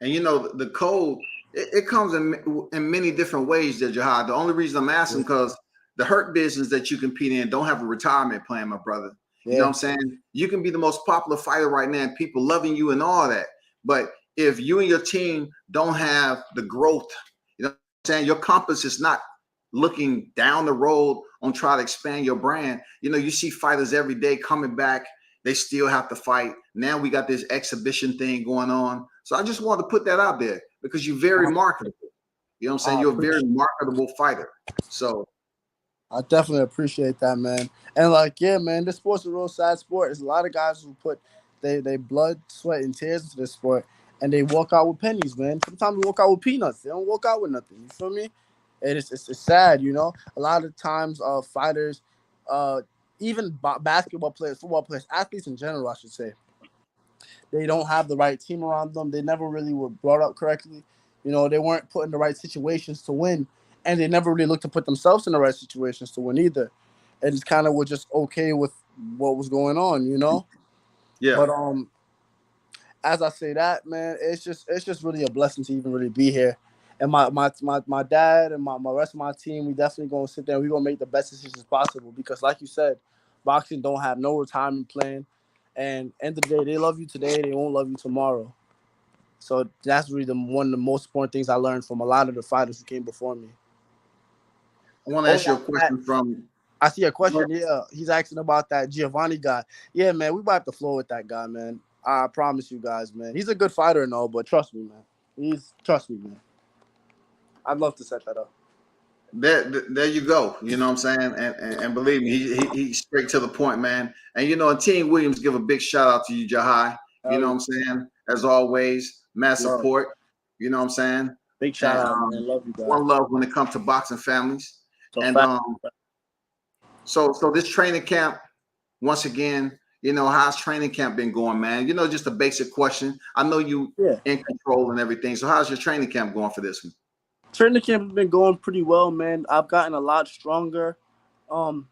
[SPEAKER 2] And the code, it comes in many different ways, there, Jahad. The only reason I'm asking,
[SPEAKER 3] Yeah.
[SPEAKER 2] because the hurt business that you compete in don't have a retirement plan, my brother. You know what
[SPEAKER 3] Yeah.
[SPEAKER 2] I'm saying? You can be the most popular fighter right now and people loving you and all that. But if you and your team don't have the growth, you know what I'm saying? Your compass is not looking down the road on trying to expand your brand. You see fighters every day coming back. They still have to fight. Now we got this exhibition thing going on. So I just wanted to put that out there because you're very marketable. You know what I'm saying?
[SPEAKER 3] I
[SPEAKER 2] You're a very
[SPEAKER 3] appreciate.
[SPEAKER 2] marketable fighter. So
[SPEAKER 3] I definitely appreciate that, man. And like, yeah, man, this sport's a real sad sport. There's a lot of guys who put they blood, sweat, and tears into this sport, and they walk out with pennies, man. Sometimes they walk out with peanuts. They don't walk out with nothing. You feel me? And it's sad. A lot of times, fighters, uh, even basketball players, football players, athletes in general, I should say, they don't have the right team around them. They never really were brought up correctly. They weren't put in the right situations to win, and they never really looked to put themselves in the right situations to win either. And it's kind of were just okay with what was going on.
[SPEAKER 2] yeah,
[SPEAKER 3] But as I say that, man, it's just really a blessing to even really be here. And my dad and my rest of my team, we definitely gonna sit there and we gonna make the best decisions possible because like you said, boxing don't have no retirement plan. And end of the day, they love you today, they won't love you tomorrow. So that's really one of the most important things I learned from a lot of the fighters who came before me.
[SPEAKER 2] I want to
[SPEAKER 3] Oh,
[SPEAKER 2] ask you a question from.
[SPEAKER 3] I see a question. Yeah, he's asking about that Giovanni guy. Yeah, man, we wipe the floor with that guy, man. I promise you guys, man. He's a good fighter and all, but trust me, man. Trust me, man. I'd love to set that up.
[SPEAKER 2] There you go. You know what I'm saying? And believe me, he's straight to the point, man. And Team Williams, give a big shout out to you, Jahai. You
[SPEAKER 3] Hell
[SPEAKER 2] know
[SPEAKER 3] yeah.
[SPEAKER 2] what I'm saying? As always, mass
[SPEAKER 3] Love.
[SPEAKER 2] support. You know what I'm saying?
[SPEAKER 3] Big shout
[SPEAKER 2] And
[SPEAKER 3] out, man. Love you guys.
[SPEAKER 2] one love when it comes to boxing families.
[SPEAKER 3] So
[SPEAKER 2] And
[SPEAKER 3] fat.
[SPEAKER 2] so this training camp, once again, how's training camp been going, man? Just a basic question. I know you
[SPEAKER 3] Yeah.
[SPEAKER 2] in control and everything. So how's your training camp going for this one?
[SPEAKER 3] Training camp has been going pretty well, man. I've gotten a lot stronger. Um,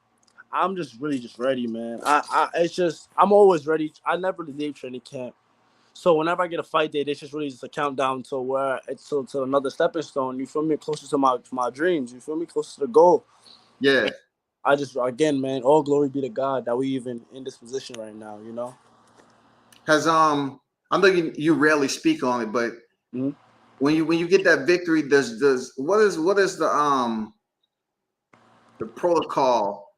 [SPEAKER 3] I'm just really just ready, man. It's just I'm always ready. I never leave training camp. So whenever I get a fight date, it's just really just a countdown to where it's to another stepping stone. You feel me? Closer to my dreams. You feel me? Closer to the goal.
[SPEAKER 2] Yeah.
[SPEAKER 3] I just again, man, all glory be to God that we even in this position right now.
[SPEAKER 2] Has I know you rarely speak on it, but
[SPEAKER 3] Mm-hmm.
[SPEAKER 2] when you get that victory, does what is the protocol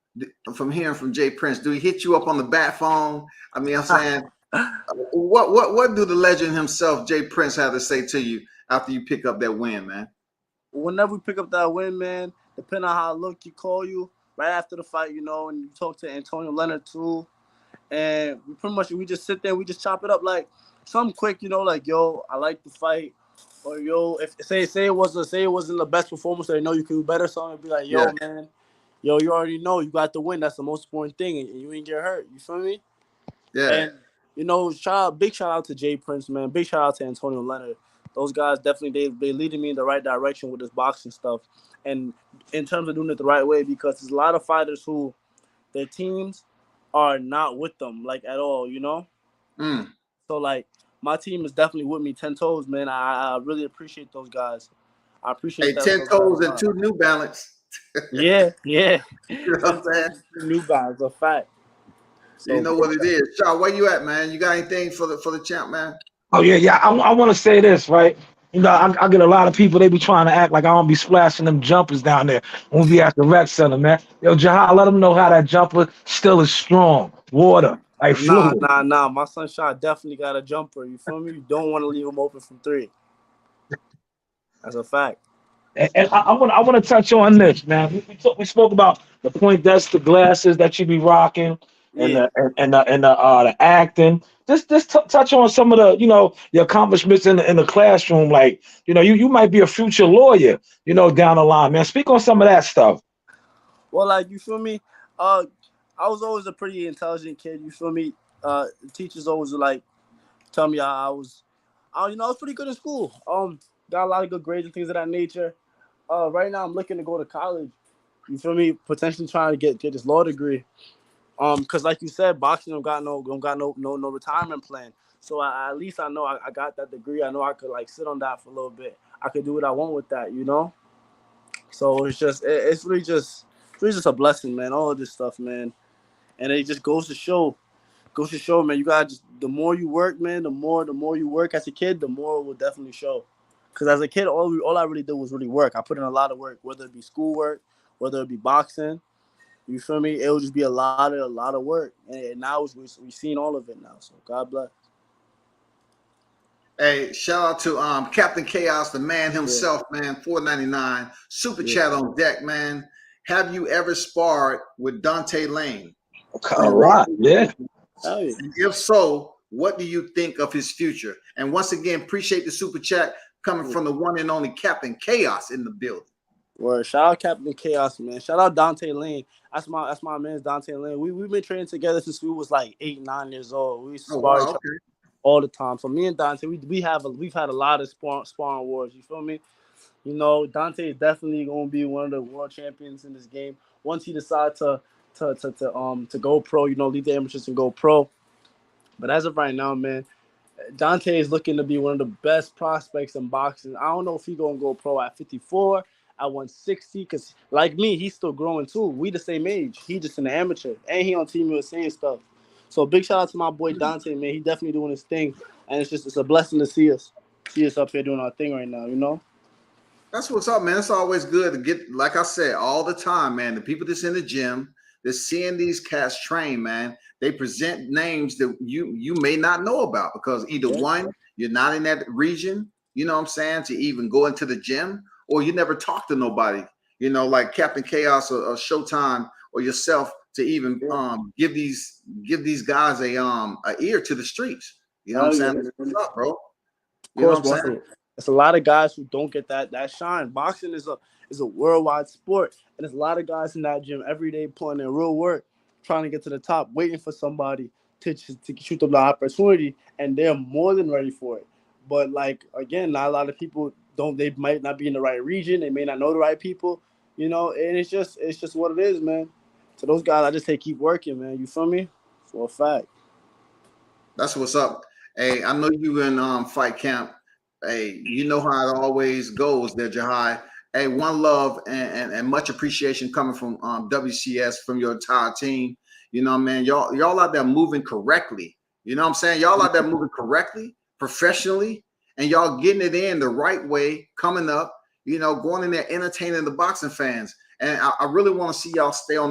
[SPEAKER 2] from hearing from Jay Prince? Do he hit you up on the bat phone? I mean, I'm saying, what do the legend himself, Jay Prince, have to say to you after you pick up that win, man?
[SPEAKER 3] Whenever we pick up that win, man, depending on how I look, he call you right after the fight, and you talk to Antonio Leonard too. And we just sit there, we just chop it up like something quick, like yo, I like the fight, or yo, if say it wasn't the best performance, or you can do better, something be like, yo,
[SPEAKER 2] Yeah,
[SPEAKER 3] man, you already know you got the win. That's the most important thing, and you ain't get hurt. You feel me?
[SPEAKER 2] yeah,
[SPEAKER 3] And Big shout out to Jay Prince, man. Big shout out to Antonio Leonard. Those guys definitely they leading me in the right direction with this boxing stuff, and in terms of doing it the right way, because there's a lot of fighters who their teams are not with them like at all,
[SPEAKER 2] Mm.
[SPEAKER 3] So like my team is definitely with me 10 toes, man. I really appreciate those guys. I appreciate
[SPEAKER 2] Hey,
[SPEAKER 3] that
[SPEAKER 2] 10
[SPEAKER 3] those guys
[SPEAKER 2] toes
[SPEAKER 3] a
[SPEAKER 2] and
[SPEAKER 3] lot.
[SPEAKER 2] 2 New Balance.
[SPEAKER 3] Yeah, yeah.
[SPEAKER 2] You know what
[SPEAKER 3] 10
[SPEAKER 2] I'm
[SPEAKER 3] toes
[SPEAKER 2] saying?
[SPEAKER 3] and 2 new guys, a fact.
[SPEAKER 2] You
[SPEAKER 3] So
[SPEAKER 2] know
[SPEAKER 3] big
[SPEAKER 2] what it is. Shaw, where you at, man? You got anything for the champ, man?
[SPEAKER 4] Oh yeah. I want to say this, right? I get a lot of people. They be trying to act like I don't be splashing them jumpers down there when we at the rec center, man. Yo, Jahi, let them know how that jumper still is strong, water, like
[SPEAKER 3] nah,
[SPEAKER 4] fluid.
[SPEAKER 3] nah, nah. My sunshine definitely got a jumper. You feel me? You don't want to leave him open from three. That's a fact.
[SPEAKER 4] And I want to touch on this, man. We spoke about the point the glasses that you be rocking, and
[SPEAKER 3] Yeah.
[SPEAKER 4] the acting. Just touch on some of the the accomplishments in the classroom. Like you might be a future lawyer, down the line, man. Speak on some of that stuff.
[SPEAKER 3] Well, like you feel me? Uh, I was always a pretty intelligent kid. You feel me? Teachers always like tell me I was pretty good in school. Got a lot of good grades and things of that nature. Right now I'm looking to go to college. You feel me? Potentially trying to get this law degree. Cause like you said, boxing don't got no retirement plan. So at least I know I got that degree. I know I could like sit on that for a little bit. I could do what I want with that. So it's really just a blessing, man. All of this stuff, man. And it just goes to show, man. You gotta just the more you work, man. The more you work as a kid, the more it will definitely show. Cause as a kid, all I really did was really work. I put in a lot of work, whether it be schoolwork, whether it be boxing. You feel me? It will just be a lot of work, and now we seen all of it now. So God bless.
[SPEAKER 2] Hey, shout out to Captain Chaos, the man
[SPEAKER 3] Yeah,
[SPEAKER 2] himself, man. 499 super
[SPEAKER 3] yeah.
[SPEAKER 2] chat on deck, man. Have you ever sparred with Dante Lane?
[SPEAKER 4] A lot, yeah.
[SPEAKER 3] Hell yeah.
[SPEAKER 2] If so, what do you think of his future? And once again, appreciate the super chat coming
[SPEAKER 3] Yeah.
[SPEAKER 2] from the one and only Captain Chaos in the building.
[SPEAKER 3] Word. Shout out Captain Chaos, man. Shout out Dante Lane. That's my man's Dante Lane. We've been training together since we was like 8, 9 years old. We used to
[SPEAKER 2] Oh
[SPEAKER 3] spar
[SPEAKER 2] wow,
[SPEAKER 3] each other
[SPEAKER 2] okay.
[SPEAKER 3] all the time. So me and Dante, we've had a lot of sparring wars. You feel me? Dante is definitely gonna be one of the world champions in this game. Once he decides to go pro, leave the amateurs and go pro. But as of right now, man, Dante is looking to be one of the best prospects in boxing. I don't know if he's gonna go pro at 54, at 160, because like me, he's still growing too. We the same age. He just an amateur, and he on Team USA and stuff. So big shout out to my boy Dante, man. He definitely doing his thing, and it's a blessing to see us up here doing our thing right now.
[SPEAKER 2] That's what's up, man. It's always good to get, like I said, all the time, man. The people that's in the gym, that's seeing these cats train, man. They present names that you may not know about because either
[SPEAKER 3] Yeah.
[SPEAKER 2] one, you're not in that region, you know what I'm saying, to even go into the gym, or you never talk to nobody, like Captain Chaos or Showtime or yourself to even
[SPEAKER 3] Yeah.
[SPEAKER 2] give these guys a ear to the streets. You know what I'm
[SPEAKER 3] Hell yeah,
[SPEAKER 2] saying? That's
[SPEAKER 3] man.
[SPEAKER 2] what's up, bro.
[SPEAKER 3] Of
[SPEAKER 2] You know
[SPEAKER 3] course,
[SPEAKER 2] what I'm
[SPEAKER 3] bro.
[SPEAKER 2] saying?
[SPEAKER 3] It's a lot of guys who don't get that shine. Boxing is a worldwide sport, and there's a lot of guys in that gym every day putting in real work, trying to get to the top, waiting for somebody to shoot them the opportunity, and they're more than ready for it. But like again, not a lot of people don't. They might not be in the right region. They may not know the right people, and it's just what it is, man. To those guys, I just say keep working, man. You feel me? For a fact.
[SPEAKER 2] That's what's up. Hey, I know you in fight camp. Hey, you know how it always goes there, Jahi. Hey, one love and much appreciation coming from WCS from your entire team. You know, man, y'all out there moving correctly. You know what I'm saying? Y'all out there moving correctly, professionally, and y'all getting it in the right way, coming up, going in there entertaining the boxing fans. And I really want to see y'all stay on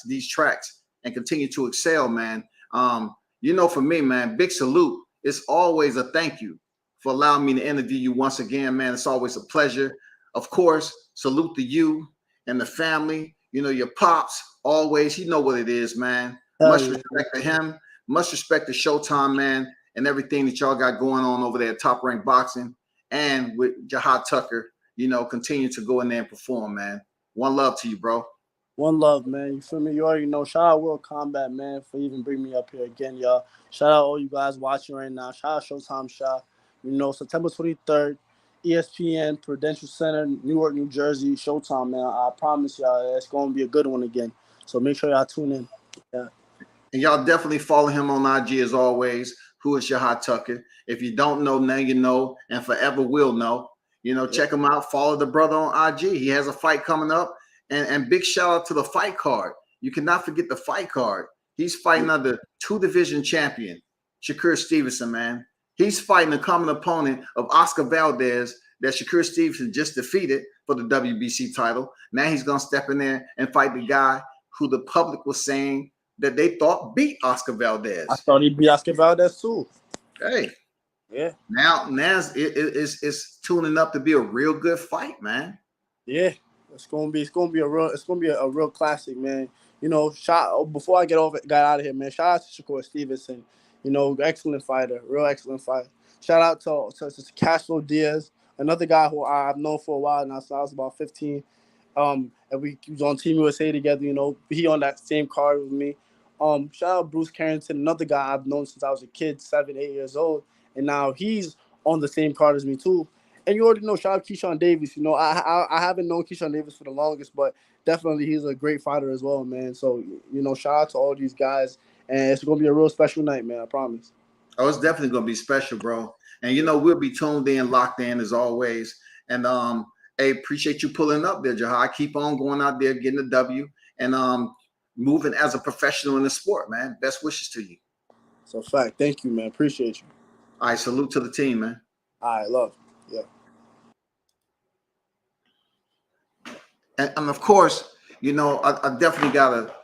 [SPEAKER 2] these tracks and continue to excel, man. For me, man, big salute. It's always a thank you for allowing me to interview you once again, man. It's always a pleasure. Of course, salute to you and the family. Your pops, always. You know what it is, man.
[SPEAKER 3] Hell
[SPEAKER 2] Much
[SPEAKER 3] yeah.
[SPEAKER 2] respect to him. Much respect to Showtime, man, and everything that y'all got going on over there at Top Rank Boxing and with Jahad Tucker, continue to go in there and perform, man. One love to you, bro.
[SPEAKER 3] One love, man. You feel me? You already know. Shout out World Combat, man, for even bringing me up here again, y'all. Shout out all you guys watching right now. Shout out Showtime Shot. You know, September 23rd, ESPN, Prudential Center, Newark, New Jersey, Showtime, man. I promise y'all, it's going to be a good one again. So make sure y'all tune in. Yeah.
[SPEAKER 2] And y'all definitely follow him on IG as always. Who is Jahi Tucker? If you don't know, now you know, and forever will know. You know, check him out. Follow the brother on IG. He has a fight coming up. And big shout out to the fight card. You cannot forget the fight card. He's fighting under 2-division champion, Shakur Stevenson, man. He's fighting a common opponent of Oscar Valdez that Shakur Stevenson just defeated for the WBC title. Now he's going to step in there and fight the guy who the public was saying that they thought beat Oscar Valdez.
[SPEAKER 3] I thought he beat Oscar Valdez too.
[SPEAKER 2] Hey.
[SPEAKER 3] Yeah.
[SPEAKER 2] Now it's tuning up to be a real good fight, man.
[SPEAKER 3] Yeah. It's gonna be a real classic, man. You know, before I got out of here, man. Shout out to Shakur Stevenson. You know, excellent fighter, real excellent fighter. Shout out to Castro Diaz, another guy who I've known for a while now. So I was about 15. And we was on Team USA together. You know, he on that same card with me. Shout out Bruce Carrington, another guy I've known since I was a kid, 7, 8 years old, and now he's on the same card as me too. And you already know, shout out Keyshawn Davis. You know, I haven't known Keyshawn Davis for the longest, but definitely he's a great fighter as well, man. So, you know, shout out to all these guys. And it's going to be a real special night, man. I promise.
[SPEAKER 2] Oh, it's definitely going to be special, bro. And, you know, we'll be tuned in, locked in as always. And, hey, appreciate you pulling up there, Jahi. Keep on going out there, getting the W, and moving as a professional in the sport, man. Best wishes to you.
[SPEAKER 3] So, fact. Thank you, man. Appreciate you.
[SPEAKER 2] All right, salute to the team, man.
[SPEAKER 3] All right, love. Yeah.
[SPEAKER 2] And of course, you know, I definitely got to,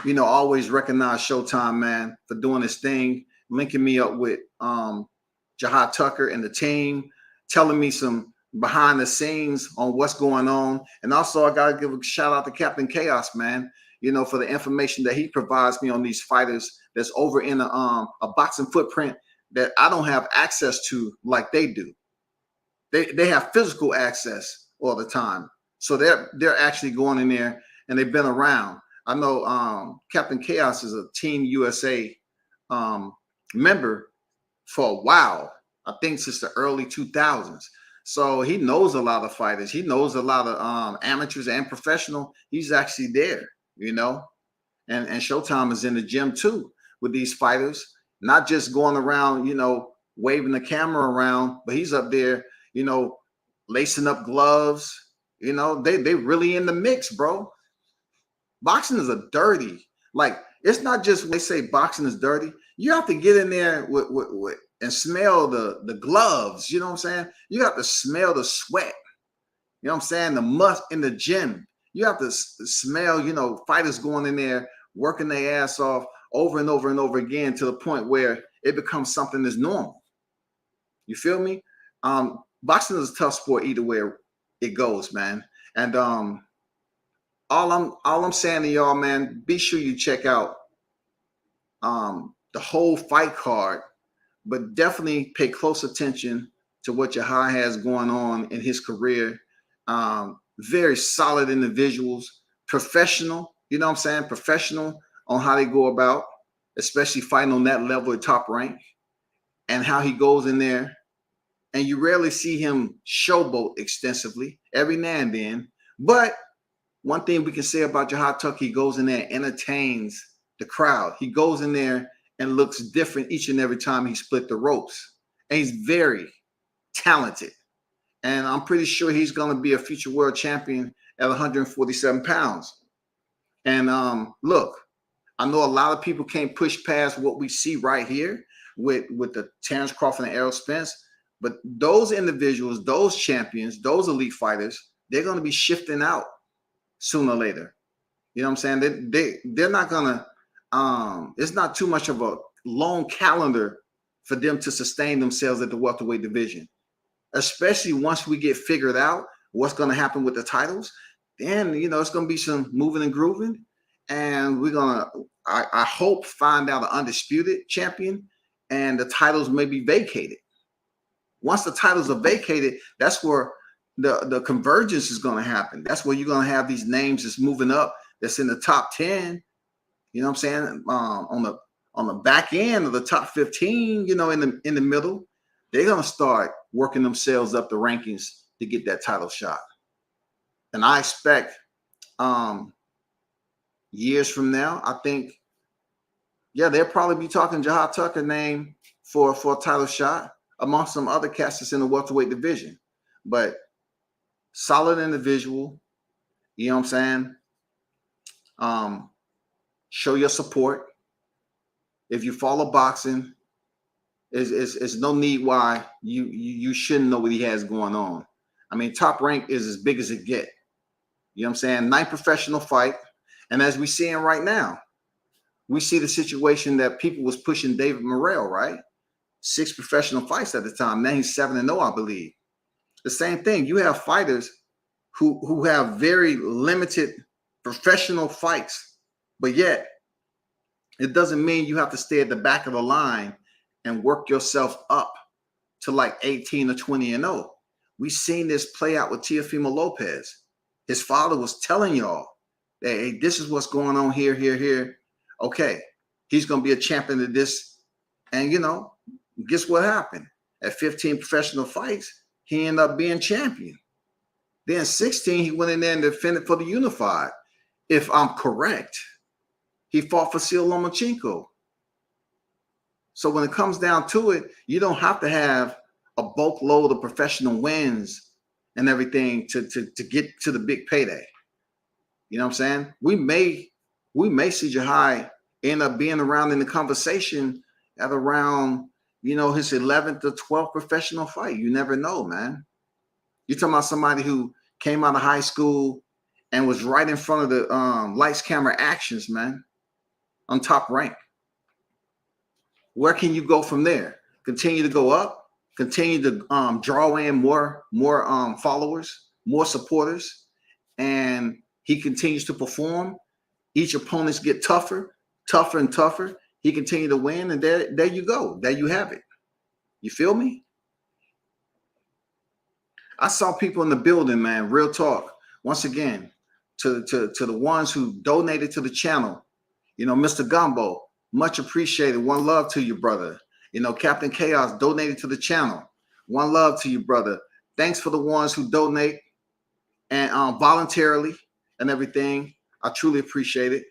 [SPEAKER 2] you know, always recognize Showtime, man, for doing this thing, linking me up with Jahi Tucker and the team, telling me some behind the scenes on what's going on. And also, I got to give a shout out to Captain Chaos, man, you know, for the information that he provides me on these fighters that's over in a boxing footprint that I don't have access to like they do. They have physical access all the time. So they're actually going in there, and they've been around. I know Captain Chaos is a Team USA member for a while. I think since the early 2000s. So he knows a lot of fighters. He knows a lot of amateurs and professional. He's actually there, you know. And Showtime is in the gym too with these fighters, not just going around, you know, waving the camera around, but he's up there, you know, lacing up gloves. You know, they really in the mix, bro. Boxing is a dirty, like, it's not just when they say boxing is dirty. You have to get in there with and smell the gloves. You know what I'm saying? You have to smell the sweat. You know what I'm saying? The must in the gym. You have to smell, you know, fighters going in there, working their ass off over and over and over again to the point where it becomes something that's normal. You feel me? Boxing is a tough sport either way it goes, man. And all I'm saying to y'all, man, be sure you check out the whole fight card, but definitely pay close attention to what Jahi has going on in his career. Very solid individuals, professional, you know what I'm saying? Professional on how they go about, especially fighting on that level at top rank, and how he goes in there. And you rarely see him showboat extensively, every now and then. But one thing we can say about Jahi Tucker, he goes in there and entertains the crowd. He goes in there and looks different each and every time he split the ropes. And he's very talented. And I'm pretty sure he's going to be a future world champion at 147 pounds. And look, I know a lot of people can't push past what we see right here with the Terrence Crawford and Errol Spence. But those individuals, those champions, those elite fighters, they're going to be shifting out sooner or later. You know what I'm saying? They're not going to, it's not too much of a long calendar for them to sustain themselves at the welterweight division, especially once we get figured out what's going to happen with the titles. Then, you know, it's going to be some moving and grooving. And we're going to, I hope, find out an undisputed champion, and the titles may be vacated. Once the titles are vacated, that's where the convergence is going to happen. That's where you're going to have these names that's moving up that's in the top 10, you know what I'm saying, on the back end of the top 15, you know, in the middle, they're gonna start working themselves up the rankings to get that title shot. And I expect years from now, I think, yeah, they'll probably be talking Jahi Tucker name for a title shot amongst some other cats that's in the welterweight division. But solid individual, you know what I'm saying? Show your support. If you follow boxing, is no need why you shouldn't know what he has going on. I mean, Top Rank is as big as it get. You know what I'm saying? 9 professional fight. And as we're seeing right now, we see the situation that people was pushing David Morrell, right? 6 professional fights at the time. Now he's 7-0, I believe. The same thing. You have fighters who have very limited professional fights, but yet it doesn't mean you have to stay at the back of the line and work yourself up to like 18 or 20-0. We've seen this play out with Teofimo Lopez. His father was telling y'all, hey, this is what's going on here, here, here. Okay, he's going to be a champion of this. And, you know, guess what happened? At 15 professional fights, he ended up being champion. Then 16, he went in there and defended for the unified. If I'm correct, he fought for Seal Lomachenko. So when it comes down to it, you don't have to have a bulk load of professional wins and everything to get to the big payday. You know what I'm saying? We may see Jahi end up being around in the conversation at around, you know, his 11th or 12th professional fight. You never know, man. You're talking about somebody who came out of high school and was right in front of the lights, camera, actions, man, on Top Rank. Where can you go from there? Continue to go up, continue to draw in more followers, more supporters, and he continues to perform. Each opponents get tougher and tougher. He continued to win, and there you go. There you have it. You feel me? I saw people in the building, man. Real talk. Once again, to the ones who donated to the channel, you know, Mr. Gumbo, much appreciated. One love to you, brother. You know, Captain Chaos donated to the channel. One love to you, brother. Thanks for the ones who donate and voluntarily and everything. I truly appreciate it.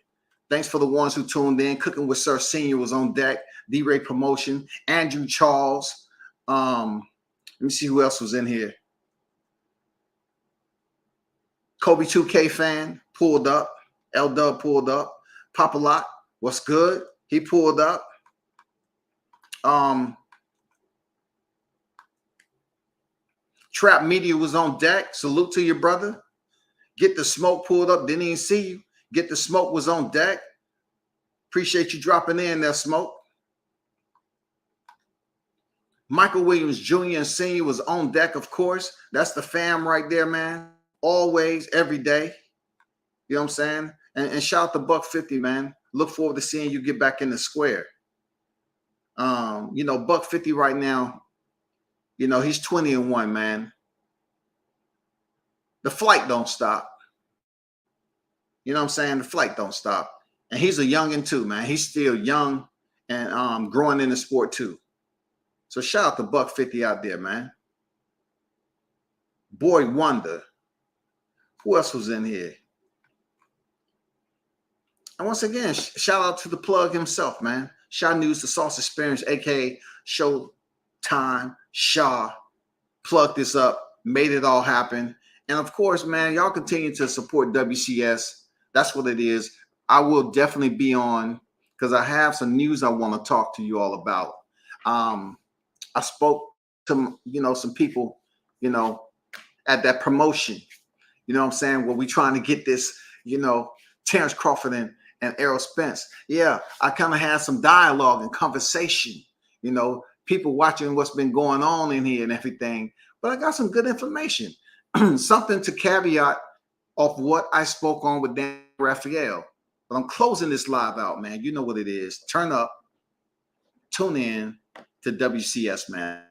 [SPEAKER 2] Thanks for the ones who tuned in. Cooking with Sir Senior was on deck. D-Ray Promotion. Andrew Charles. Let me see who else was in here. Kobe 2K fan pulled up. L-Dub pulled up. Papa Lock, what's good? He pulled up. Trap Media was on deck. Salute to your brother. Get the Smoke pulled up. Didn't even see you. Get the Smoke was on deck. Appreciate you dropping in there, Smoke. Michael Williams Jr. and Sr. was on deck, of course. That's the fam right there, man. Always, every day. You know what I'm saying? And shout out to Buck 50, man. Look forward to seeing you get back in the square. You know, Buck 50 right now, you know, he's 20-1, man. The flight don't stop. You know what I'm saying? The flight don't stop. And he's a youngin' too, man. He's still young and growing in the sport too. So shout out to Buck 50 out there, man. Boy Wonder. Who else was in here? And once again, shout out to the plug himself, man. Shaw News, the Sauce Experience, aka Showtime Shaw, plugged this up, made it all happen. And of course, man, y'all continue to support WCS. That's what it is. I will definitely be on because I have some news I want to talk to you all about. I spoke to, you know, some people, you know, at that promotion. You know what I'm saying? Where we trying to get this, you know, Terrence Crawford and Errol Spence. Yeah, I kind of had some dialogue and conversation, you know, people watching what's been going on in here and everything. But I got some good information. Something to caveat of what I spoke on with Dan Raphael. But I'm closing this live out, man. You know what it is. Turn up, tune in to WCS, man.